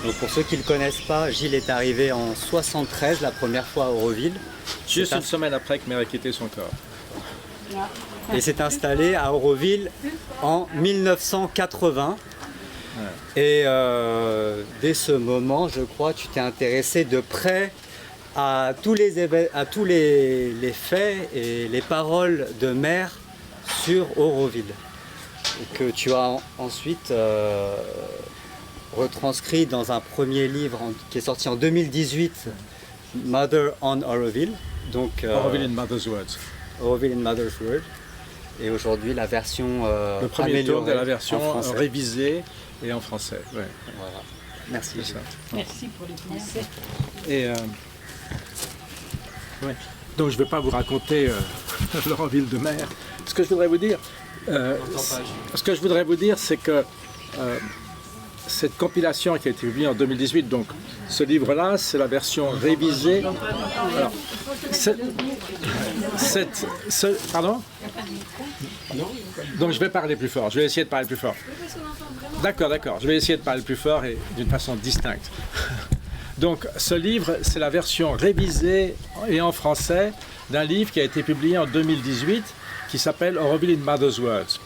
Donc pour ceux qui ne le connaissent pas, Gilles est arrivé en 73, la première fois à Auroville. Juste une semaine après que Mère ait quitté son corps. Et s'est installé à Auroville en 1980. Ouais. Et dès ce moment, je crois, tu t'es intéressé de près à tous les faits et les paroles de Mère sur Auroville. Et que tu as ensuite retranscrit dans un premier livre qui est sorti en 2018, Mother on Auroville. Donc, Auroville in Mother's Words. Auroville in Mother's Words. Et aujourd'hui, la version le premier tome de la version révisée et en français. Ouais. Voilà. Merci. Merci pour les conseils. Et ouais. Donc je ne vais pas vous raconter l'Auroville de Mère. Ce que je voudrais vous dire, c'est que cette compilation qui a été publiée en 2018, donc ce livre-là, c'est la version révisée. Alors, pardon ? Donc je vais parler plus fort, je vais essayer de parler plus fort. D'accord, je vais essayer de parler plus fort et d'une façon distincte. Donc ce livre, c'est la version révisée et en français d'un livre qui a été publié en 2018 qui s'appelle Auroville in Mother's Words.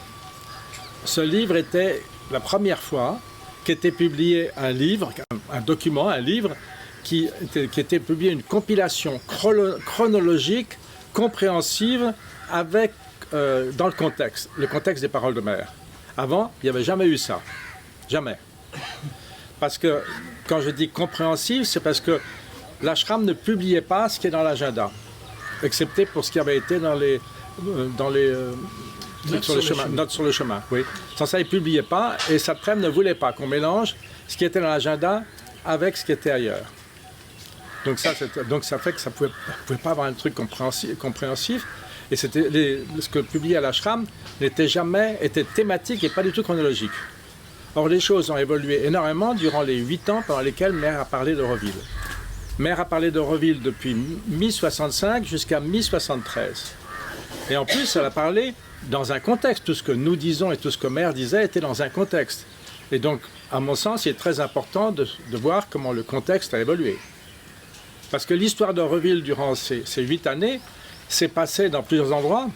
Ce livre était la première fois qu'était publié un livre, un document, un livre qui était publié une compilation chronologique, compréhensive avec dans le contexte des paroles de Mère. Avant, il n'y avait jamais eu ça. Jamais. Parce que, quand je dis compréhensive, c'est parce que l'ashram ne publiait pas ce qui est dans l'agenda, excepté pour ce qui avait été dans les notes sur le chemin. Oui. Sans ça, il ne publiait pas, et Saprem ne voulait pas qu'on mélange ce qui était dans l'agenda avec ce qui était ailleurs. Donc ça fait que ça pouvait pas avoir un truc compréhensif. Et ce que publiait l'ashram était thématique et pas du tout chronologique. Or, les choses ont évolué énormément durant les 8 ans pendant lesquels Mère a parlé d'Auroville. Mère a parlé d'Auroville depuis mi-65 jusqu'à mi-73. Et en plus, elle a parlé dans un contexte. Tout ce que nous disons et tout ce que Mère disait était dans un contexte. Et donc, à mon sens, il est très important de voir comment le contexte a évolué. Parce que l'histoire d'Auroville durant ces 8 années s'est passée dans plusieurs endroits.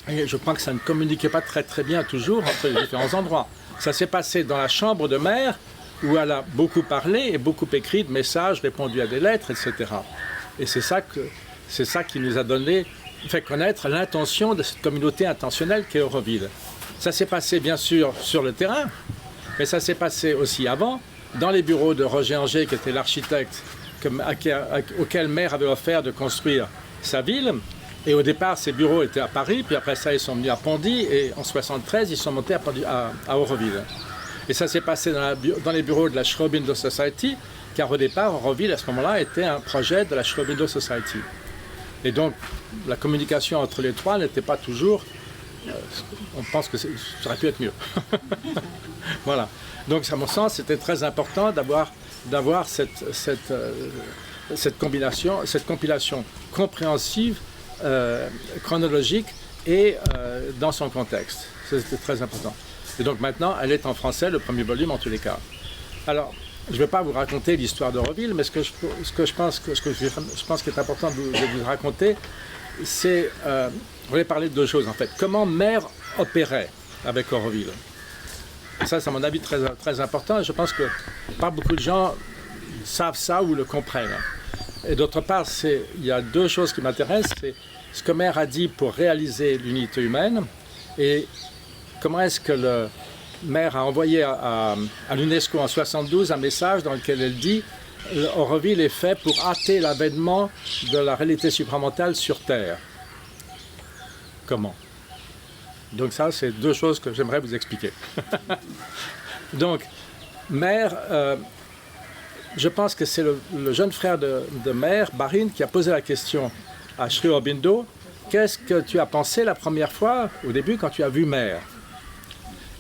Et je crois que ça ne communiquait pas très très bien toujours entre les différents endroits. Ça s'est passé dans la chambre de Mère, où elle a beaucoup parlé et beaucoup écrit de messages, répondu à des lettres, etc. Et c'est ça qui nous a fait connaître l'intention de cette communauté intentionnelle qu'est Auroville. Ça s'est passé bien sûr sur le terrain, mais ça s'est passé aussi avant, dans les bureaux de Roger Anger, qui était l'architecte auquel Mère avait offert de construire sa ville. Et au départ, ces bureaux étaient à Paris, puis après ça, ils sont venus à Pondy, et en 1973, ils sont montés à Auroville. Et ça s'est passé dans les bureaux de la Sri Aurobindo Society, car au départ, Auroville, à ce moment-là, était un projet de la Sri Aurobindo Society. Et donc, la communication entre les trois n'était pas toujours... on pense que ça aurait pu être mieux. Voilà. Donc, à mon sens, c'était très important d'avoir cette compilation compréhensive, chronologique et dans son contexte. C'était très important. Et donc maintenant, elle est en français, le premier volume en tous les cas. Alors, je ne vais pas vous raconter l'histoire d'Auroville, mais ce que je pense qu'il est important de vous raconter, c'est... je voulais parler de deux choses en fait. Comment Mère opérait avec Auroville. Ça, c'est à mon avis très, très important, et je pense que pas beaucoup de gens savent ça ou le comprennent. Et d'autre part, il y a deux choses qui m'intéressent, c'est ce que Mère a dit pour réaliser l'unité humaine, et comment est-ce que Mère a envoyé à l'UNESCO en 1972 un message dans lequel elle dit « Auroville est fait pour hâter l'avènement de la réalité supramentale sur Terre ». Comment ? Donc ça, c'est deux choses que j'aimerais vous expliquer. Donc, Mère, je pense que c'est le jeune frère de Mère, Barin, qui a posé la question à Sri Aurobindo, qu'est-ce que tu as pensé la première fois, au début, quand tu as vu Mère ?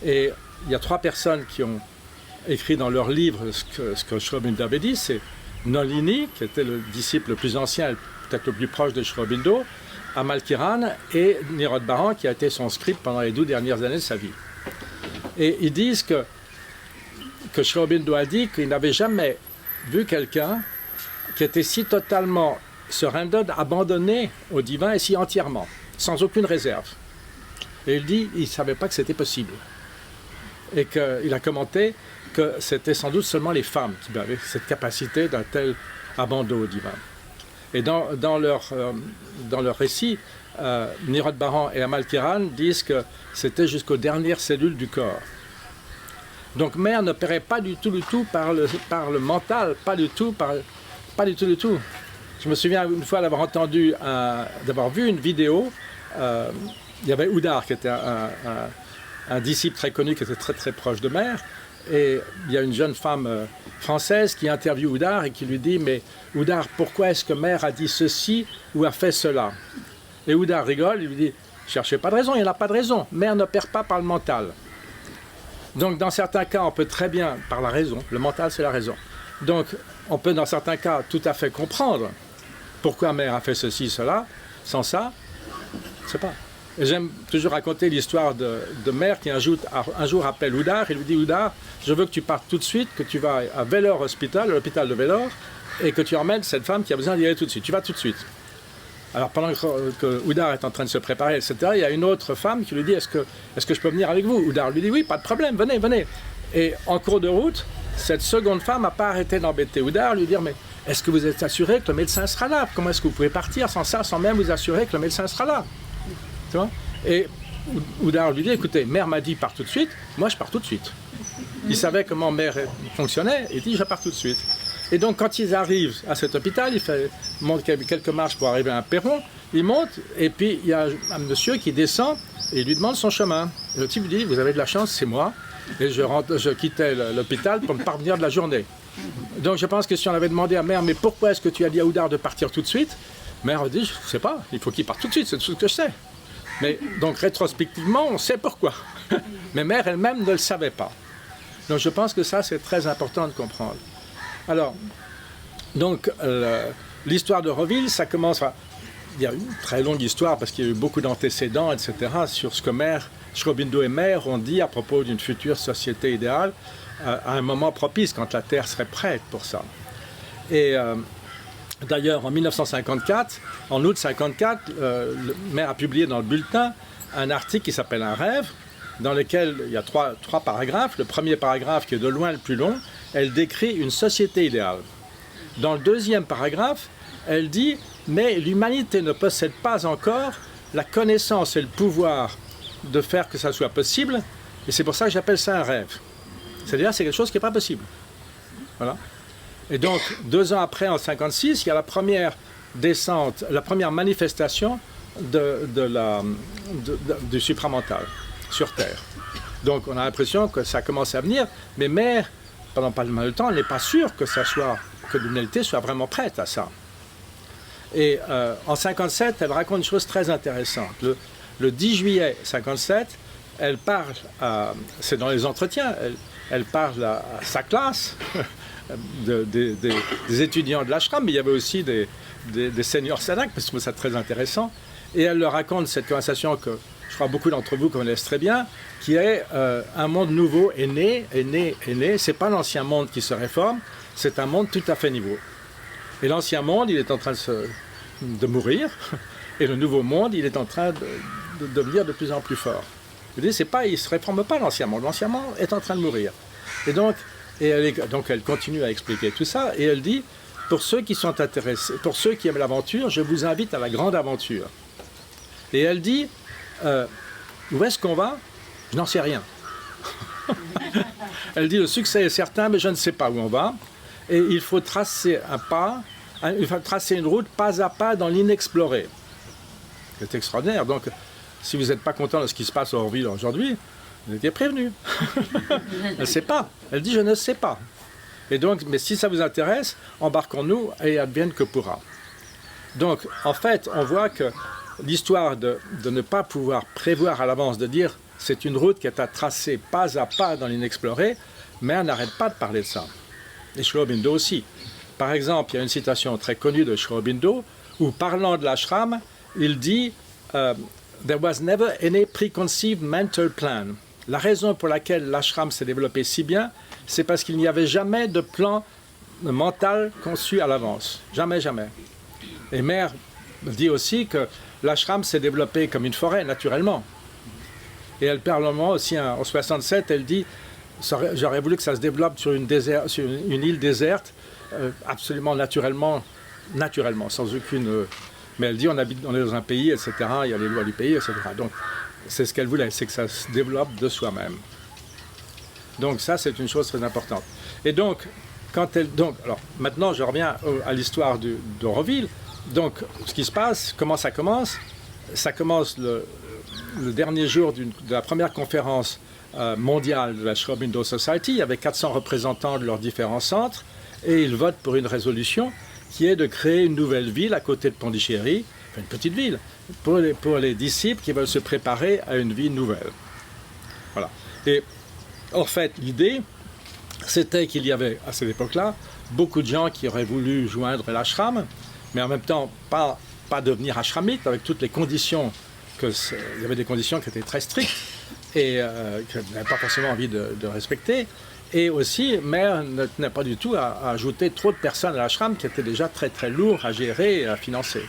Et il y a 3 personnes qui ont écrit dans leur livre ce que Sri Aurobindo avait dit, c'est Nolini, qui était le disciple le plus ancien, peut-être le plus proche de Sri Aurobindo, Amal Kiran, et Nirod Baran, qui a été son scribe pendant les 12 dernières années de sa vie. Et ils disent que que Sri Aurobindo a dit qu'il n'avait jamais vu quelqu'un qui était si totalement surrendered, abandonné au divin et si entièrement, sans aucune réserve. Et il dit qu'il ne savait pas que c'était possible. Et qu'il a commenté que c'était sans doute seulement les femmes qui avaient cette capacité d'un tel abandon au divin. Et dans leur récit, Nirod Baran et Amal Kiran disent que c'était jusqu'aux dernières cellules du corps. Donc Mère n'opérait pas du tout par le mental, pas du tout. Je me souviens une fois d'avoir entendu, d'avoir vu une vidéo. Il y avait Oudar qui était un disciple très connu qui était très très proche de Mère. Et il y a une jeune femme française qui interviewe Oudar et qui lui dit « Mais Oudar, pourquoi est-ce que Mère a dit ceci ou a fait cela ?» Et Oudar rigole, il lui dit « Cherchez pas de raison, il n'y en a pas de raison. Mère n'opère pas par le mental. » Donc dans certains cas, on peut très bien, par la raison, le mental c'est la raison. Donc on peut dans certains cas tout à fait comprendre pourquoi Mère a fait ceci, cela. Sans ça, je ne sais pas. J'aime toujours raconter l'histoire de Mère qui un jour appelle Oudar et lui dit « Oudar, je veux que tu partes tout de suite, que tu vas à Vellore Hospital, l'hôpital de Vellore, et que tu emmènes cette femme qui a besoin d'y aller tout de suite. Tu vas tout de suite. » Alors pendant que Oudar est en train de se préparer, etc., il y a une autre femme qui lui dit « Est-ce que je peux venir avec vous ?» Oudar lui dit « Oui, pas de problème, venez, venez. » Et en cours de route, cette seconde femme n'a pas arrêté d'embêter Oudar, lui dire « Mais est-ce que vous êtes assuré que le médecin sera là? Comment est-ce que vous pouvez partir sans ça, sans même vous assurer que le médecin sera là ?» Tu vois? Et Oudar lui dit, écoutez, Mère m'a dit pars tout de suite, moi je pars tout de suite. Il savait comment Mère fonctionnait, et il dit je pars tout de suite. Et donc quand ils arrivent à cet hôpital, il monte quelques marches pour arriver à un perron, il monte, et puis il y a un monsieur qui descend, et il lui demande son chemin. Et le type lui dit, vous avez de la chance, c'est moi, et je quittais l'hôpital pour ne pas revenir de la journée. Donc je pense que si on avait demandé à Mère, mais pourquoi est-ce que tu as dit à Oudar de partir tout de suite? Mère dit, je ne sais pas, il faut qu'il parte tout de suite, c'est tout ce que je sais. Mais donc rétrospectivement, on sait pourquoi. Mais Mère elle-même ne le savait pas. Donc je pense que ça, c'est très important de comprendre. Alors, donc l'histoire de Roville, ça commence... Il y a une très longue histoire parce qu'il y a eu beaucoup d'antécédents, etc., sur ce que Sri Aurobindo et Mère ont dit à propos d'une future société idéale à un moment propice, quand la Terre serait prête pour ça. Et... D'ailleurs, en 1954, en août 1954, Mère a publié dans le bulletin un article qui s'appelle « Un rêve », dans lequel il y a trois paragraphes. Le premier paragraphe, qui est de loin le plus long, elle décrit une société idéale. Dans le deuxième paragraphe, elle dit « Mais l'humanité ne possède pas encore la connaissance et le pouvoir de faire que ça soit possible, et c'est pour ça que j'appelle ça un rêve. » C'est-à-dire c'est quelque chose qui n'est pas possible. Voilà. Et donc, 2 ans après, en 1956, il y a la première descente, la première manifestation du supramental sur Terre. Donc, on a l'impression que ça commence à venir, mais Mère, pendant pas mal de temps, elle n'est pas sûre que l'humanité soit vraiment prête à ça. Et en 1957, elle raconte une chose très intéressante. Le 10 juillet 1957, elle parle, c'est dans les entretiens, elle parle à sa classe, des étudiants de l'ashram, mais il y avait aussi des seniors sadhaks, parce que je trouve ça très intéressant. Et elle leur raconte cette conversation que je crois beaucoup d'entre vous connaissent très bien, qui est un monde nouveau est né. C'est pas l'ancien monde qui se réforme, c'est un monde tout à fait nouveau. Et l'ancien monde, il est en train de mourir, et le nouveau monde, il est en train de devenir de plus en plus fort. Il ne se réforme pas l'ancien monde est en train de mourir. Et donc, elle continue à expliquer tout ça, et elle dit, pour ceux qui sont intéressés, pour ceux qui aiment l'aventure, je vous invite à la grande aventure. Et elle dit, où est-ce qu'on va? Je n'en sais rien. Elle dit, le succès est certain, mais je ne sais pas où on va, et il faut tracer une route pas à pas dans l'inexploré. C'est extraordinaire. Donc, si vous n'êtes pas content de ce qui se passe à Orville aujourd'hui, vous étiez prévenu. Elle ne sait pas. Elle dit, je ne sais pas. Et donc, mais si ça vous intéresse, embarquons-nous et advienne que pourra. Donc, en fait, on voit que l'histoire de ne pas pouvoir prévoir à l'avance, de dire c'est une route qui est à tracer pas à pas dans l'inexploré, mais on n'arrête pas de parler de ça. Et Sri Aurobindo aussi. Par exemple, il y a une citation très connue de Sri Aurobindo où, parlant de l'ashram, il dit There was never any preconceived mental plan. la raison pour laquelle l'ashram s'est développé si bien, c'est parce qu'il n'y avait jamais de plan mental conçu à l'avance. Jamais, jamais. Et Mère dit aussi que l'ashram s'est développé comme une forêt, naturellement. Et elle parle aussi en 67, elle dit « J'aurais voulu que ça se développe sur une île déserte, absolument naturellement, sans aucune... Mais elle dit on est dans un pays, etc., il y a les lois du pays, etc. » Donc, c'est ce qu'elle voulait, c'est que ça se développe de soi-même. Donc ça, c'est une chose très importante. Et donc, alors, maintenant, je reviens à l'histoire d'Auroville. Donc, ce qui se passe, comment ça commence? Ça commence le dernier jour de la première conférence mondiale de la Sri Aurobindo Society. Il y avait 400 représentants de leurs différents centres et ils votent pour une résolution qui est de créer une nouvelle ville à côté de Pondichéry, enfin une petite ville, pour les disciples qui veulent se préparer à une vie nouvelle. Voilà. Et en fait, l'idée, c'était qu'il y avait, à cette époque-là, beaucoup de gens qui auraient voulu joindre l'ashram, mais en même temps, pas devenir ashramite, avec toutes les conditions, il y avait des conditions qui étaient très strictes, et qu'elle n'avait pas forcément envie de respecter. Et aussi, Mère ne tenait pas du tout à ajouter trop de personnes à l'ashram, qui était déjà très très lourd à gérer et à financer.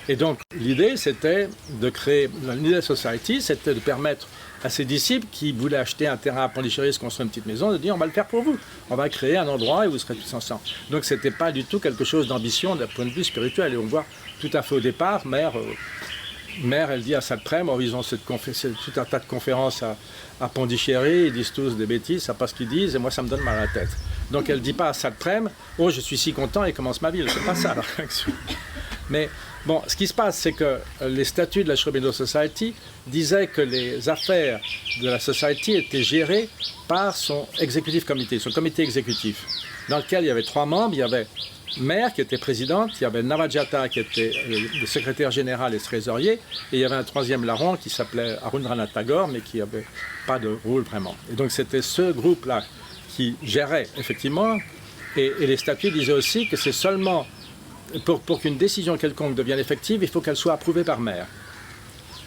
Et donc, l'idée, c'était de créer l'Unida Society, c'était de permettre à ses disciples qui voulaient acheter un terrain à Pondichéry, se construire une petite maison, de dire on va le faire pour vous. On va créer un endroit où vous serez tous ensemble. Donc, ce n'était pas du tout quelque chose d'ambition d'un point de vue spirituel. Et on voit tout à fait au départ, Mère, elle dit à Sadprem, ils ont tout un tas de conférences à Pondichéry, ils disent tous des bêtises, ça pas ce qu'ils disent, et moi ça me donne mal à la tête. Donc elle ne dit pas à Sadprem, oh je suis si content et commence ma ville, c'est pas ça la réaction. Mais bon, ce qui se passe, c'est que les statuts de la Sri Aurobindo Society disaient que les affaires de la Society étaient gérées par son executive committee, son comité exécutif, dans lequel il y avait 3 membres, il y avait Mère qui était présidente, il y avait Navajata qui était le secrétaire général et trésorier, et il y avait un 3e larron qui s'appelait Arundranath Tagore, mais qui n'avait pas de rôle vraiment. Et donc c'était ce groupe-là qui gérait effectivement, et les statuts disaient aussi que c'est seulement pour qu'une décision quelconque devienne effective, il faut qu'elle soit approuvée par Mère.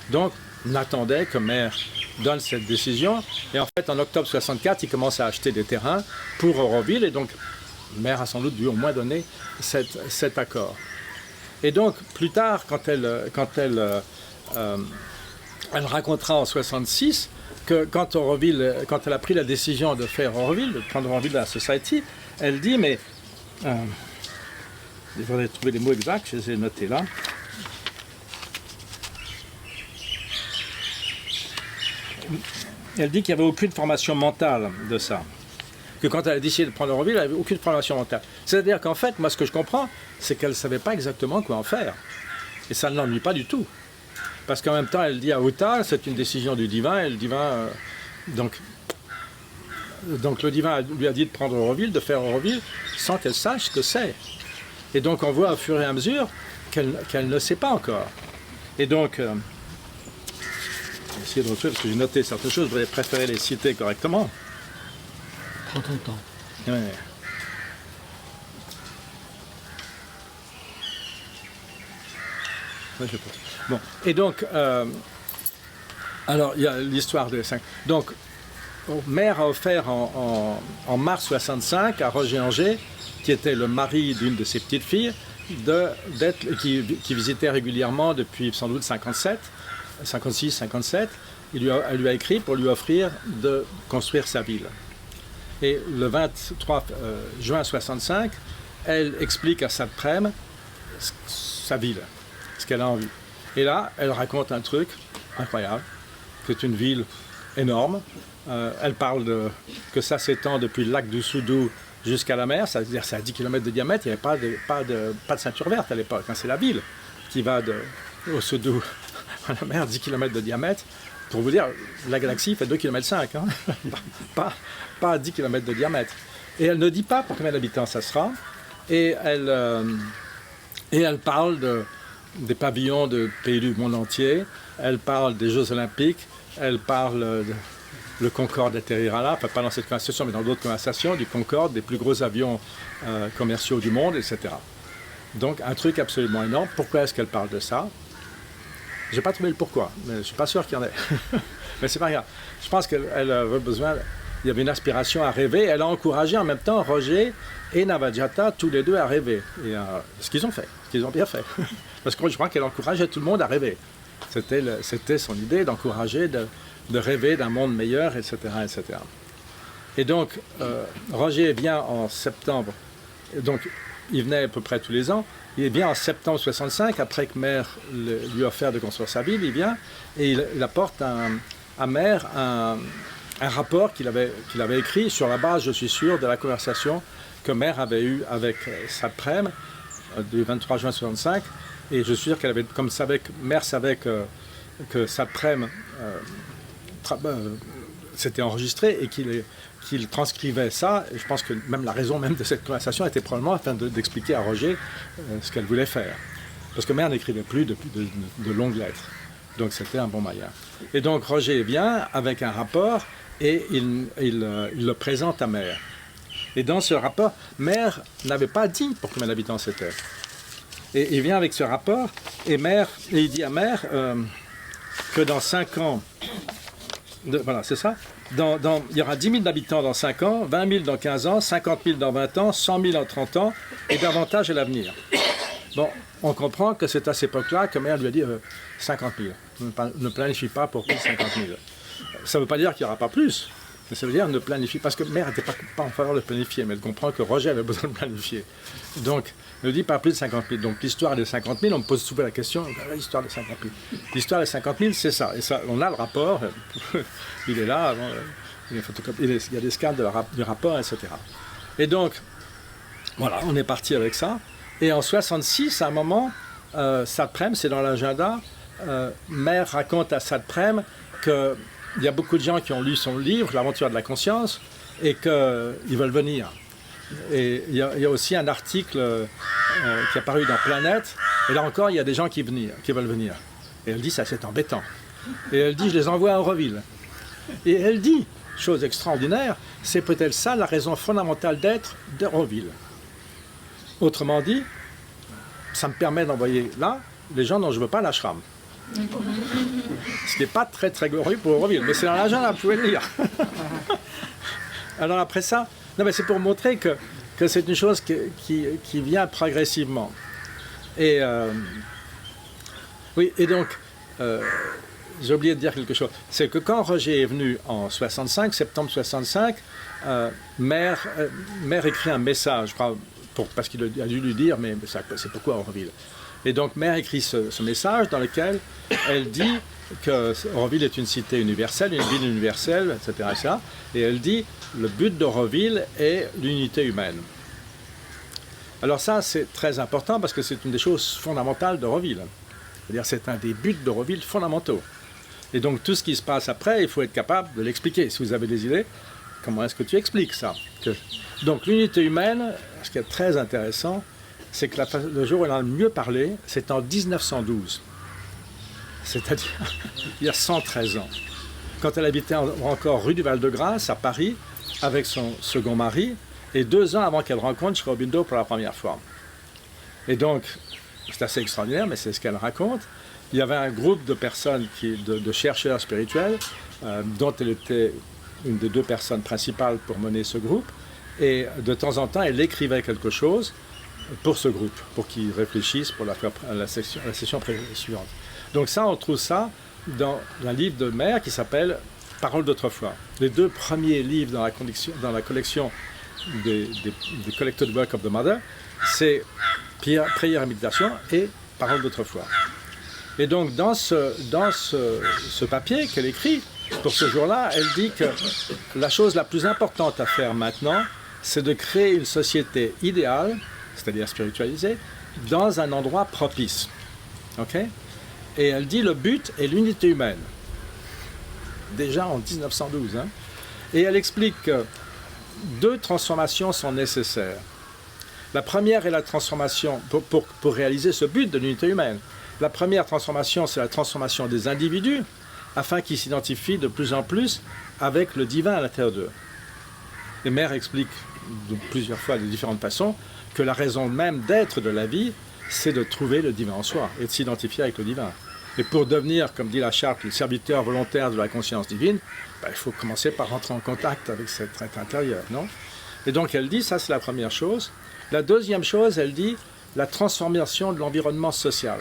Donc on attendait que Mère donne cette décision, et en fait en octobre 64, il commence à acheter des terrains pour Auroville, et donc Mère a sans doute dû au moins donner cet accord. Et donc, plus tard, quand elle racontera en 66 que quand elle a pris la décision de faire Auroville, de prendre Auroville dans la Society, elle dit, mais... il faudrait trouver les mots exacts, je les ai notés là. Elle dit qu'il n'y avait aucune formation mentale de ça. Que quand elle a décidé de prendre Auroville, elle n'avait aucune formation mentale. C'est-à-dire qu'en fait, moi ce que je comprends, c'est qu'elle ne savait pas exactement quoi en faire. Et ça ne l'ennuie pas du tout. Parce qu'en même temps, elle dit à Uta, c'est une décision du divin, et le divin... Donc le divin lui a dit de prendre Auroville, de faire Auroville, sans qu'elle sache ce que c'est. Et donc on voit au fur et à mesure qu'elle ne sait pas encore. Et donc... je vais essayer de retrouver, parce que j'ai noté certaines choses, je voudrais préférer les citer correctement. Prends ton temps. Ouais. Ouais, je pense. Bon, et donc, alors il y a l'histoire des 5. Donc, Mère a offert en mars 65 à Roger Anger, qui était le mari d'une de ses petites filles, qui visitait régulièrement depuis sans doute 56, 57. Elle lui a écrit pour lui offrir de construire sa ville. Et le 23 juin 65, elle explique à Sadprem sa ville, ce qu'elle a envie. Et là, elle raconte un truc incroyable. C'est une ville énorme. Elle parle que ça s'étend depuis le lac du Soudou jusqu'à la mer, c'est-à-dire c'est à 10 km de diamètre. Il n'y avait pas de ceinture verte à l'époque. C'est la ville qui va au Soudou à la mer, 10 km de diamètre. Pour vous dire, la galaxie fait 2,5 km, hein. pas 10 km de diamètre. Et elle ne dit pas pour combien d'habitants ça sera. Et elle parle des pavillons de pays du monde entier. Elle parle des Jeux Olympiques. Elle parle le Concorde atterrira là, enfin pas dans cette conversation, mais dans d'autres conversations, du Concorde, des plus gros avions commerciaux du monde, etc. Donc un truc absolument énorme. Pourquoi est-ce qu'elle parle de ça? Je n'ai pas trouvé le pourquoi, mais je ne suis pas sûr qu'il y en ait. Mais c'est pas grave. Je pense qu'elle avait besoin, il y avait une aspiration à rêver. Elle a encouragé en même temps Roger et Navajata, tous les deux, à rêver. Et ce qu'ils ont fait, ce qu'ils ont bien fait. Parce que je crois qu'elle encourageait tout le monde à rêver. C'était son idée d'encourager, de rêver d'un monde meilleur, etc., etc. Et donc, Roger vient en septembre. Donc, il venait à peu près tous les ans. Il vient en septembre 65, après que Mère lui a offert de construire sa Bible, il vient et il apporte à Mère un rapport qu'il avait écrit sur la base, je suis sûr, de la conversation que Mère avait eue avec Sadprem du 23 juin 65. Et je suis sûr qu'elle avait, comme Mère savait que Sadprem s'était enregistré et qu'il transcrivait ça. Et je pense que même la raison même de cette conversation était probablement afin d'expliquer à Roger ce qu'elle voulait faire. Parce que Mère n'écrivait plus de longues lettres. Donc c'était un bon moyen. Et donc Roger vient avec un rapport et il le présente à Mère. Et dans ce rapport, Mère n'avait pas dit pour combien d'habitants c'était. Et il vient avec ce rapport et il dit à Mère que dans 5 ans, voilà, c'est ça, il y aura 10 000 habitants dans 5 ans, 20 000 dans 15 ans, 50 000 dans 20 ans, 100 000 en 30 ans, et davantage à l'avenir. Bon, on comprend que c'est à cette époque-là que Mère lui a dit 50 000. Ne planifie pas pour plus de 50 000. Ça ne veut pas dire qu'il n'y aura pas plus, mais ça veut dire ne planifie, parce que Mère n'était pas en faveur de planifier, mais elle comprend que Roger avait besoin de planifier. Donc, ne dit pas plus de 50 000. Donc l'histoire des 50 000, on me pose souvent la question, l'histoire des 50 000. L'histoire des 50 000, c'est ça. Et ça, on a le rapport, il est là, il y a des scans du rapport, etc. Et donc, voilà, on est parti avec ça. Et en 66, à un moment, Sadprem, c'est dans l'agenda, Mère raconte à Sadprem qu'il y a beaucoup de gens qui ont lu son livre, L'aventure de la conscience, et qu'ils veulent venir. Et il y a aussi un article qui est apparu dans Planète, et là encore, il y a des gens qui veulent venir. Et elle dit, ça c'est embêtant. Et elle dit, je les envoie à Auroville. Et elle dit, chose extraordinaire, c'est peut-être ça la raison fondamentale d'être d'Auroville. Autrement dit, ça me permet d'envoyer là les gens dont je ne veux pas l'ashram. Ce qui n'est pas très très glorieux pour Auroville, mais c'est dans l'agenda, vous pouvez le lire. Alors après ça, non, mais c'est pour montrer que c'est une chose qui vient progressivement. Et oui, et donc, j'ai oublié de dire quelque chose. C'est que quand Roger est venu en 65, septembre 65, Mère écrit un message, je crois, parce qu'il a dû lui dire, mais c'est pourquoi Auroville. Et donc Mère écrit ce message dans lequel elle dit que Auroville est une cité universelle, une ville universelle, etc., etc. Et elle dit, le but d'Auroville est l'unité humaine. Alors ça, c'est très important parce que c'est une des choses fondamentales d'Auroville. C'est-à-dire c'est un des buts d'Auroville fondamentaux. Et donc tout ce qui se passe après, il faut être capable de l'expliquer. Si vous avez des idées, comment est-ce que tu expliques ça? Donc l'unité humaine, ce qui est très intéressant, c'est que le jour où elle en a le mieux parlé, c'est en 1912. C'est-à-dire il y a 113 ans. Quand elle habitait encore rue du Val-de-Grâce, à Paris, avec son second mari, et 2 ans avant qu'elle rencontre Sri Aurobindo pour la première fois. Et donc, c'est assez extraordinaire, mais c'est ce qu'elle raconte. Il y avait un groupe de personnes, de chercheurs spirituels, dont elle était une des 2 personnes principales pour mener ce groupe. Et de temps en temps, elle écrivait quelque chose pour ce groupe, pour qu'ils réfléchissent pour la session suivante. Donc ça, on trouve ça dans un livre de Mère qui s'appelle « Paroles d'autrefois ». Les 2 premiers livres dans la collection des Collected Work of the Mother, c'est Prière et méditation et Paroles d'autrefois. Et donc dans ce papier qu'elle écrit, pour ce jour-là, elle dit que la chose la plus importante à faire maintenant, c'est de créer une société idéale, c'est-à-dire spiritualisée, dans un endroit propice. Okay? Et elle dit le but est l'unité humaine. Déjà en 1912. Hein? Et elle explique que 2 transformations sont nécessaires. La première est la transformation, pour réaliser ce but de l'unité humaine. La première transformation, c'est la transformation des individus, afin qu'ils s'identifient de plus en plus avec le divin à l'intérieur d'eux. Et Mère explique plusieurs fois de différentes façons que la raison même d'être de la vie, c'est de trouver le divin en soi et de s'identifier avec le divin. Et pour devenir, comme dit la charte, le serviteur volontaire de la conscience divine, ben, il faut commencer par rentrer en contact avec cette être intérieure, non? Et donc elle dit, ça c'est la première chose. La deuxième chose, elle dit la transformation de l'environnement social.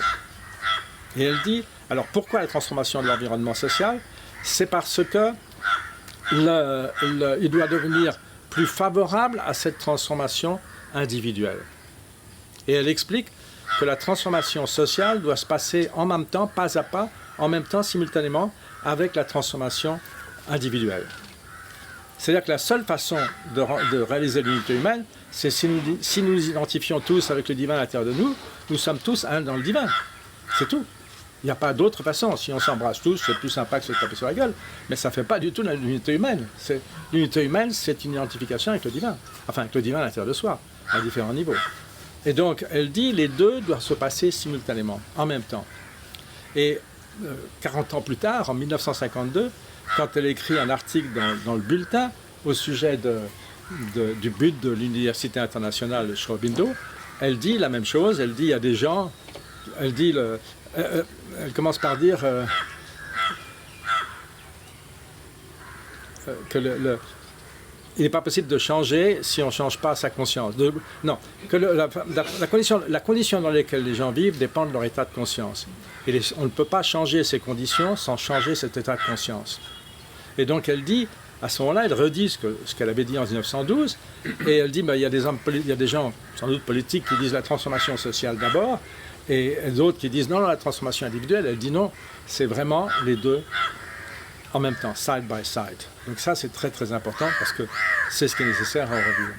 Et elle dit, alors pourquoi la transformation de l'environnement social? C'est parce que il doit devenir plus favorable à cette transformation individuelle. Et elle explique que la transformation sociale doit se passer en même temps, pas à pas, en même temps, simultanément, avec la transformation individuelle. C'est-à-dire que la seule façon de réaliser l'unité humaine, c'est si nous nous identifions tous avec le divin à l'intérieur de nous, nous sommes tous un dans le divin. C'est tout. Il n'y a pas d'autre façon. Si on s'embrasse tous, c'est plus sympa que de se taper sur la gueule. Mais ça ne fait pas du tout l'unité humaine. L'unité humaine, c'est une identification avec le divin. Enfin, avec le divin à l'intérieur de soi, à différents niveaux. Et donc, elle dit, les deux doivent se passer simultanément, en même temps. Et 40 ans plus tard, en 1952, quand elle écrit un article dans le bulletin au sujet du but de l'Université internationale de Aurobindo, elle dit la même chose. Elle dit, il y a des gens... Elle dit... elle commence par dire que il n'est pas possible de changer si on ne change pas sa conscience. Non, que la condition dans laquelle les gens vivent dépend de leur état de conscience. Et on ne peut pas changer ces conditions sans changer cet état de conscience. Et donc elle dit, à ce moment-là, elle redit ce qu'elle avait dit en 1912, et elle dit, il y a des gens, sans doute politiques, qui disent la transformation sociale d'abord, et d'autres qui disent non, la transformation individuelle. Elle dit non, c'est vraiment les deux en même temps, side by side. Donc ça, c'est très très important parce que c'est ce qui est nécessaire à Auroville.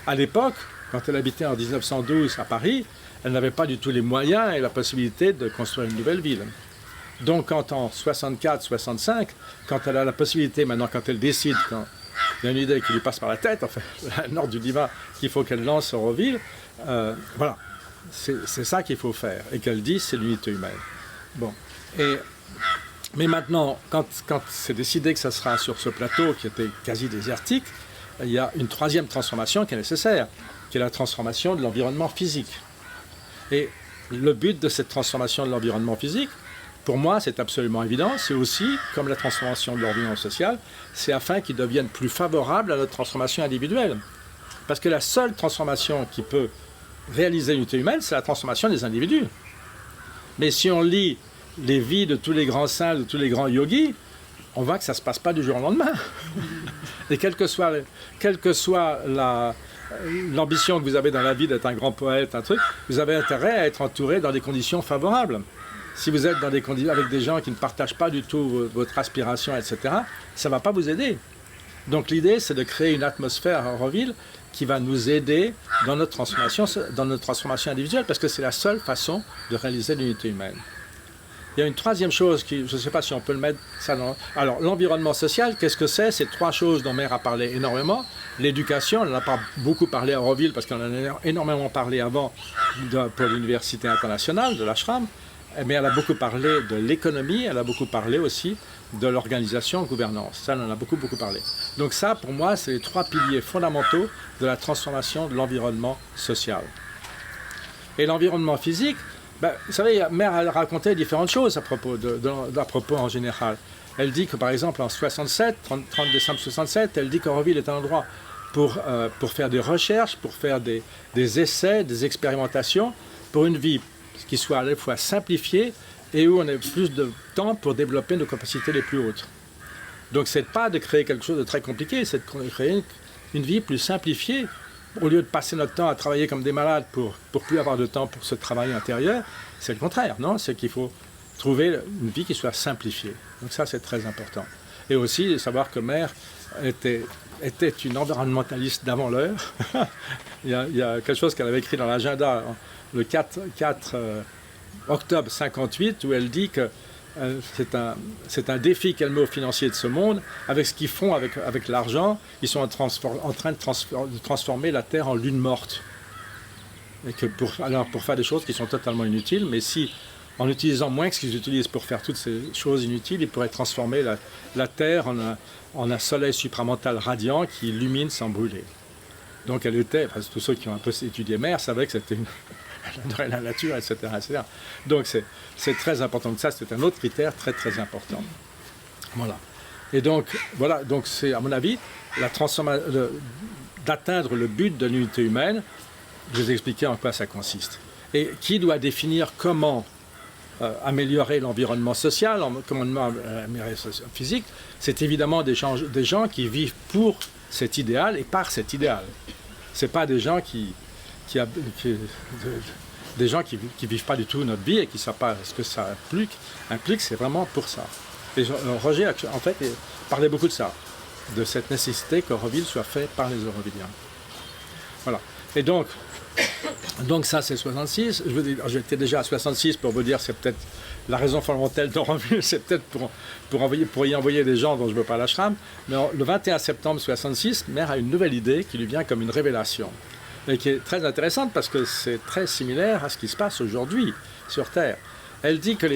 À l'époque, quand elle habitait en 1912 à Paris, elle n'avait pas du tout les moyens et la possibilité de construire une nouvelle ville. Donc quand en 64-65, quand elle a la possibilité, maintenant quand elle décide, quand il y a une idée qui lui passe par la tête, enfin, l'ordre du divin qu'il faut qu'elle lance Auroville, voilà. C'est ça qu'il faut faire. Et qu'elle dit, c'est l'unité humaine. Bon. Mais maintenant, quand c'est décidé que ça sera sur ce plateau qui était quasi désertique, il y a une troisième transformation qui est nécessaire, qui est la transformation de l'environnement physique. Et le but de cette transformation de l'environnement physique, pour moi, c'est absolument évident. C'est aussi, comme la transformation de l'environnement social, c'est afin qu'il devienne plus favorable à notre transformation individuelle. Parce que la seule transformation qui peut réaliser l'unité humaine, c'est la transformation des individus. Mais si on lit les vies de tous les grands saints, de tous les grands yogis, on voit que ça ne se passe pas du jour au lendemain. Et quelle que soit l'ambition que vous avez dans la vie d'être un grand poète, un truc, vous avez intérêt à être entouré dans des conditions favorables. Si vous êtes avec des gens qui ne partagent pas du tout votre aspiration, etc., ça ne va pas vous aider. Donc l'idée, c'est de créer une atmosphère à Auroville qui va nous aider dans notre transformation individuelle, parce que c'est la seule façon de réaliser l'unité humaine. Il y a une troisième chose, je ne sais pas si on peut le mettre ça dans... Alors, l'environnement social, qu'est-ce que c'est? C'est trois choses dont Mère a parlé énormément. L'éducation, elle n'en a pas beaucoup parlé à Auroville, parce qu'on en a énormément parlé avant pour l'Université internationale de l'ashram, mais elle a beaucoup parlé de l'économie, elle a beaucoup parlé aussi de l'organisation gouvernance. Ça, on en a beaucoup parlé. Donc ça, pour moi, c'est les trois piliers fondamentaux de la transformation de l'environnement social. Et l'environnement physique, vous savez, Mère a raconté différentes choses à propos en général. Elle dit que, par exemple, en 67, 30 décembre 67, elle dit qu'Auroville est un endroit pour faire des recherches, pour faire des essais, des expérimentations, pour une vie qui soit à la fois simplifiée et où on ait plus de temps pour développer nos capacités les plus hautes. Donc, ce n'est pas de créer quelque chose de très compliqué, c'est de créer une vie plus simplifiée. Au lieu de passer notre temps à travailler comme des malades pour plus avoir de temps pour ce travail intérieur, c'est le contraire, non? C'est qu'il faut trouver une vie qui soit simplifiée. Donc ça, c'est très important. Et aussi, de savoir que Mère était une environnementaliste d'avant l'heure. il y a quelque chose qu'elle avait écrit dans l'agenda le 4 octobre 58, où elle dit que c'est un défi qu'elle met aux financiers de ce monde. Avec ce qu'ils font avec l'argent, ils sont en train de transformer la Terre en lune morte. Et que pour faire des choses qui sont totalement inutiles, mais si, en utilisant moins que ce qu'ils utilisent pour faire toutes ces choses inutiles, ils pourraient transformer la Terre en un soleil supramental radiant qui illumine sans brûler. Donc elle était, tous ceux qui ont un peu étudié Mère savaient que c'était elle adorait la nature, etc. etc. Donc c'est très important. Donc ça, c'est un autre critère très très important. Voilà. Et donc, voilà, donc c'est à mon avis d'atteindre le but de l'unité humaine. Je vais vous expliquer en quoi ça consiste. Et qui doit définir comment améliorer l'environnement social, comment améliorer le physique? C'est évidemment des gens qui vivent pour cet idéal et par cet idéal. Ce n'est pas des gens qui vivent pas du tout notre vie et qui ne savent pas ce que ça implique, c'est vraiment pour ça. Et Roger, en fait, parlait beaucoup de ça, de cette nécessité qu'Auroville soit fait par les Aurovilliens. Voilà. Et donc ça, c'est 66. J'étais déjà à 66 pour vous dire, c'est peut-être la raison fondamentale d'Auroville, c'est peut-être pour y envoyer des gens dont je ne veux pas l'ashram. Mais le 21 septembre 66, Mère a une nouvelle idée qui lui vient comme une révélation. Et qui est très intéressante parce que c'est très similaire à ce qui se passe aujourd'hui sur Terre. Elle dit que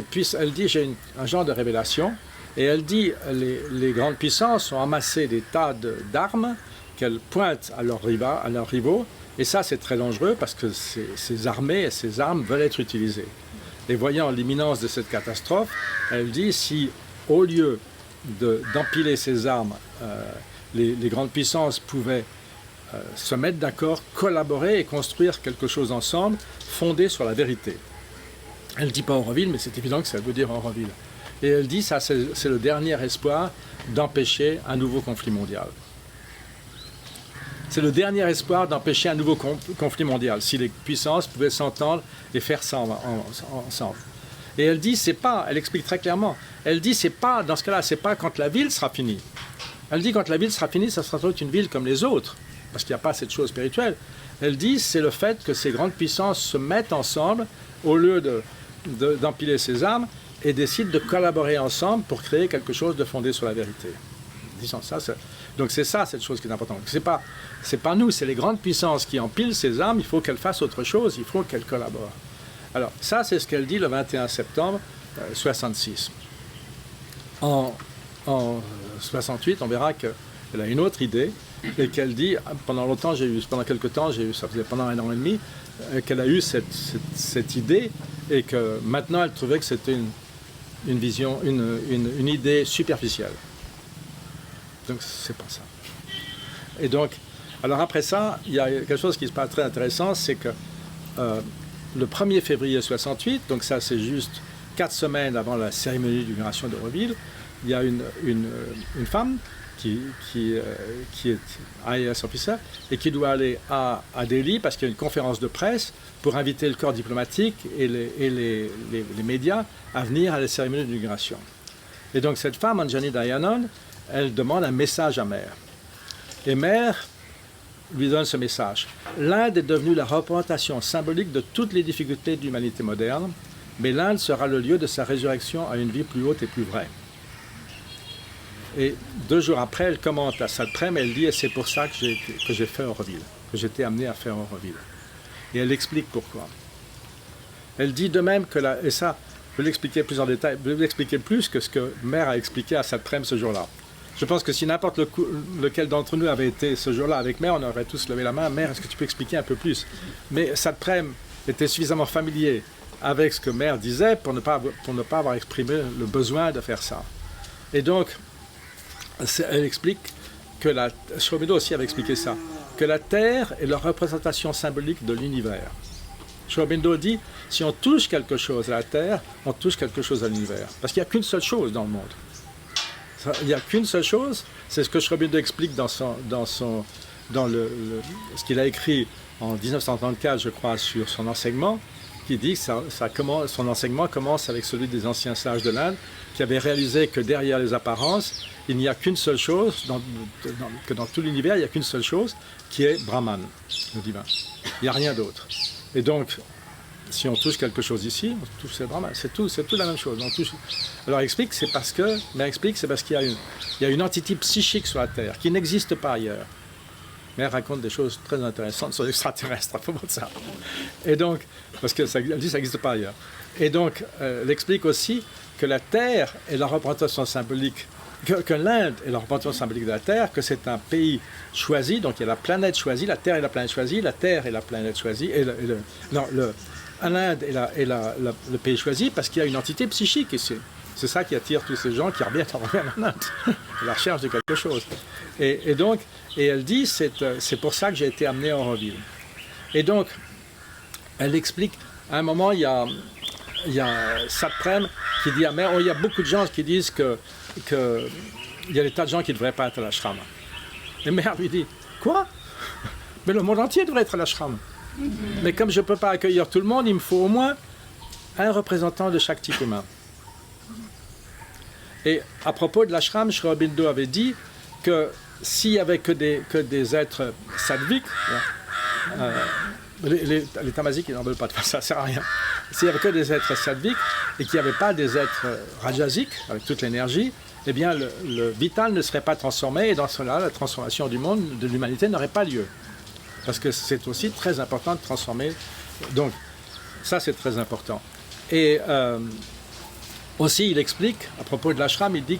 j'ai un genre de révélation, et elle dit les grandes puissances ont amassé des tas d'armes qu'elles pointent à leurs rivaux, et ça c'est très dangereux parce que ces armées et ces armes veulent être utilisées. Et voyant l'imminence de cette catastrophe, elle dit si au lieu d'empiler ces armes, les grandes puissances pouvaient se mettre d'accord, collaborer et construire quelque chose ensemble, fondé sur la vérité. Elle ne dit pas Auroville, mais c'est évident que ça veut dire Auroville. Et elle dit ça, c'est le dernier espoir d'empêcher un nouveau conflit mondial. C'est le dernier espoir d'empêcher un nouveau conflit mondial, si les puissances pouvaient s'entendre et faire ça ensemble. Et elle dit, elle explique très clairement, elle dit, dans ce cas-là, c'est pas quand la ville sera finie. Elle dit, quand la ville sera finie, ça sera une ville comme les autres, parce qu'il n'y a pas cette chose spirituelle. Elle dit, c'est le fait que ces grandes puissances se mettent ensemble, au lieu d'empiler ces armes, et décident de collaborer ensemble pour créer quelque chose de fondé sur la vérité. Disons ça, donc c'est ça cette chose qui est importante. C'est pas nous, c'est les grandes puissances qui empilent ces armes, il faut qu'elles fassent autre chose, il faut qu'elles collaborent. Alors ça, c'est ce qu'elle dit le 21 septembre 66. En 68, on verra qu'elle a une autre idée, et qu'elle dit, pendant quelques temps, ça faisait pendant 1 an et demi, qu'elle a eu cette idée, et que maintenant elle trouvait que c'était une vision, une idée superficielle. Donc c'est pas ça. Et donc, alors après ça, il y a quelque chose qui se passe très intéressant, c'est que le 1er février 68, donc ça c'est juste 4 semaines avant la cérémonie d'inauguration d'Auroville, il y a une femme qui est IAS officer et qui doit aller à Delhi parce qu'il y a une conférence de presse pour inviter le corps diplomatique et les médias à venir à la cérémonie d'inauguration. Et donc cette femme, Anjani Dayanand, elle demande un message à Mère. Et Mère lui donne ce message. L'Inde est devenue la représentation symbolique de toutes les difficultés de l'humanité moderne, mais l'Inde sera le lieu de sa résurrection à une vie plus haute et plus vraie. Et 2 jours après, elle commente à Sadprem, elle dit, et c'est pour ça que j'ai fait Auroville, que j'étais amené à faire Auroville. Et elle explique pourquoi. Elle dit de même que et ça, je vais l'expliquer plus en détail, je vais l'expliquer plus que ce que Mère a expliqué à Sadprem ce jour-là. Je pense que si n'importe lequel d'entre nous avait été ce jour-là avec Mère, on aurait tous levé la main. Mère, est-ce que tu peux expliquer un peu plus? Mais Sadprem était suffisamment familier avec ce que Mère disait pour ne pas avoir exprimé le besoin de faire ça. Et donc, elle explique que Sri Aurobindo aussi avait expliqué ça, que la Terre est la représentation symbolique de l'univers. Sri Aurobindo dit, si on touche quelque chose à la Terre, on touche quelque chose à l'univers. Parce qu'il n'y a qu'une seule chose dans le monde. Il n'y a qu'une seule chose, c'est ce que Sri Aurobindo explique dans ce qu'il a écrit en 1934, je crois, sur son enseignement, qui dit que son enseignement commence avec celui des anciens sages de l'Inde, qui avaient réalisé que derrière les apparences, il n'y a qu'une seule chose, que dans tout l'univers, il n'y a qu'une seule chose, qui est Brahman, le divin. Il n'y a rien d'autre. Et donc, si on touche quelque chose ici, on touche Brahman. C'est tout la même chose. Alors, Mère explique, c'est parce qu'il y a une entité psychique sur la Terre qui n'existe pas ailleurs. Mère raconte des choses très intéressantes sur l'extraterrestre à propos de ça. Et donc, parce qu'elle dit que ça n'existe pas ailleurs. Et donc, elle explique aussi que la Terre est la représentation symbolique que l'Inde est la représentation symbolique de la Terre, que c'est un pays choisi, donc il y a la planète choisie, la Terre est la planète choisie, la Terre est la planète choisie, l'Inde est le pays choisi parce qu'il y a une entité psychique ici. C'est ça qui attire tous ces gens qui reviennent en Inde, la recherche de quelque chose. Et donc, elle dit, c'est pour ça que j'ai été amené à Auroville. Et donc, elle explique, à un moment, il y a Satprem qui dit à Mère, il y a beaucoup de gens qui disent il y a des tas de gens qui ne devraient pas être à l'ashram. Et Mère lui dit, quoi? Mais le monde entier devrait être à l'ashram. Mais comme je ne peux pas accueillir tout le monde, il me faut au moins un représentant de chaque type humain. Et à propos de l'ashram, Sri Aurobindo avait dit que s'il n'y avait que des êtres sattviques, les tamasiques ils n'en veulent pas, ça ne sert à rien. S'il n'y avait que des êtres sattviques et qu'il n'y avait pas des êtres rajasiques, avec toute l'énergie, eh bien le vital ne serait pas transformé et dans cela, la transformation du monde, de l'humanité n'aurait pas lieu. Parce que c'est aussi très important de transformer. Donc, ça c'est très important. Et aussi, il explique, à propos de l'ashram, il dit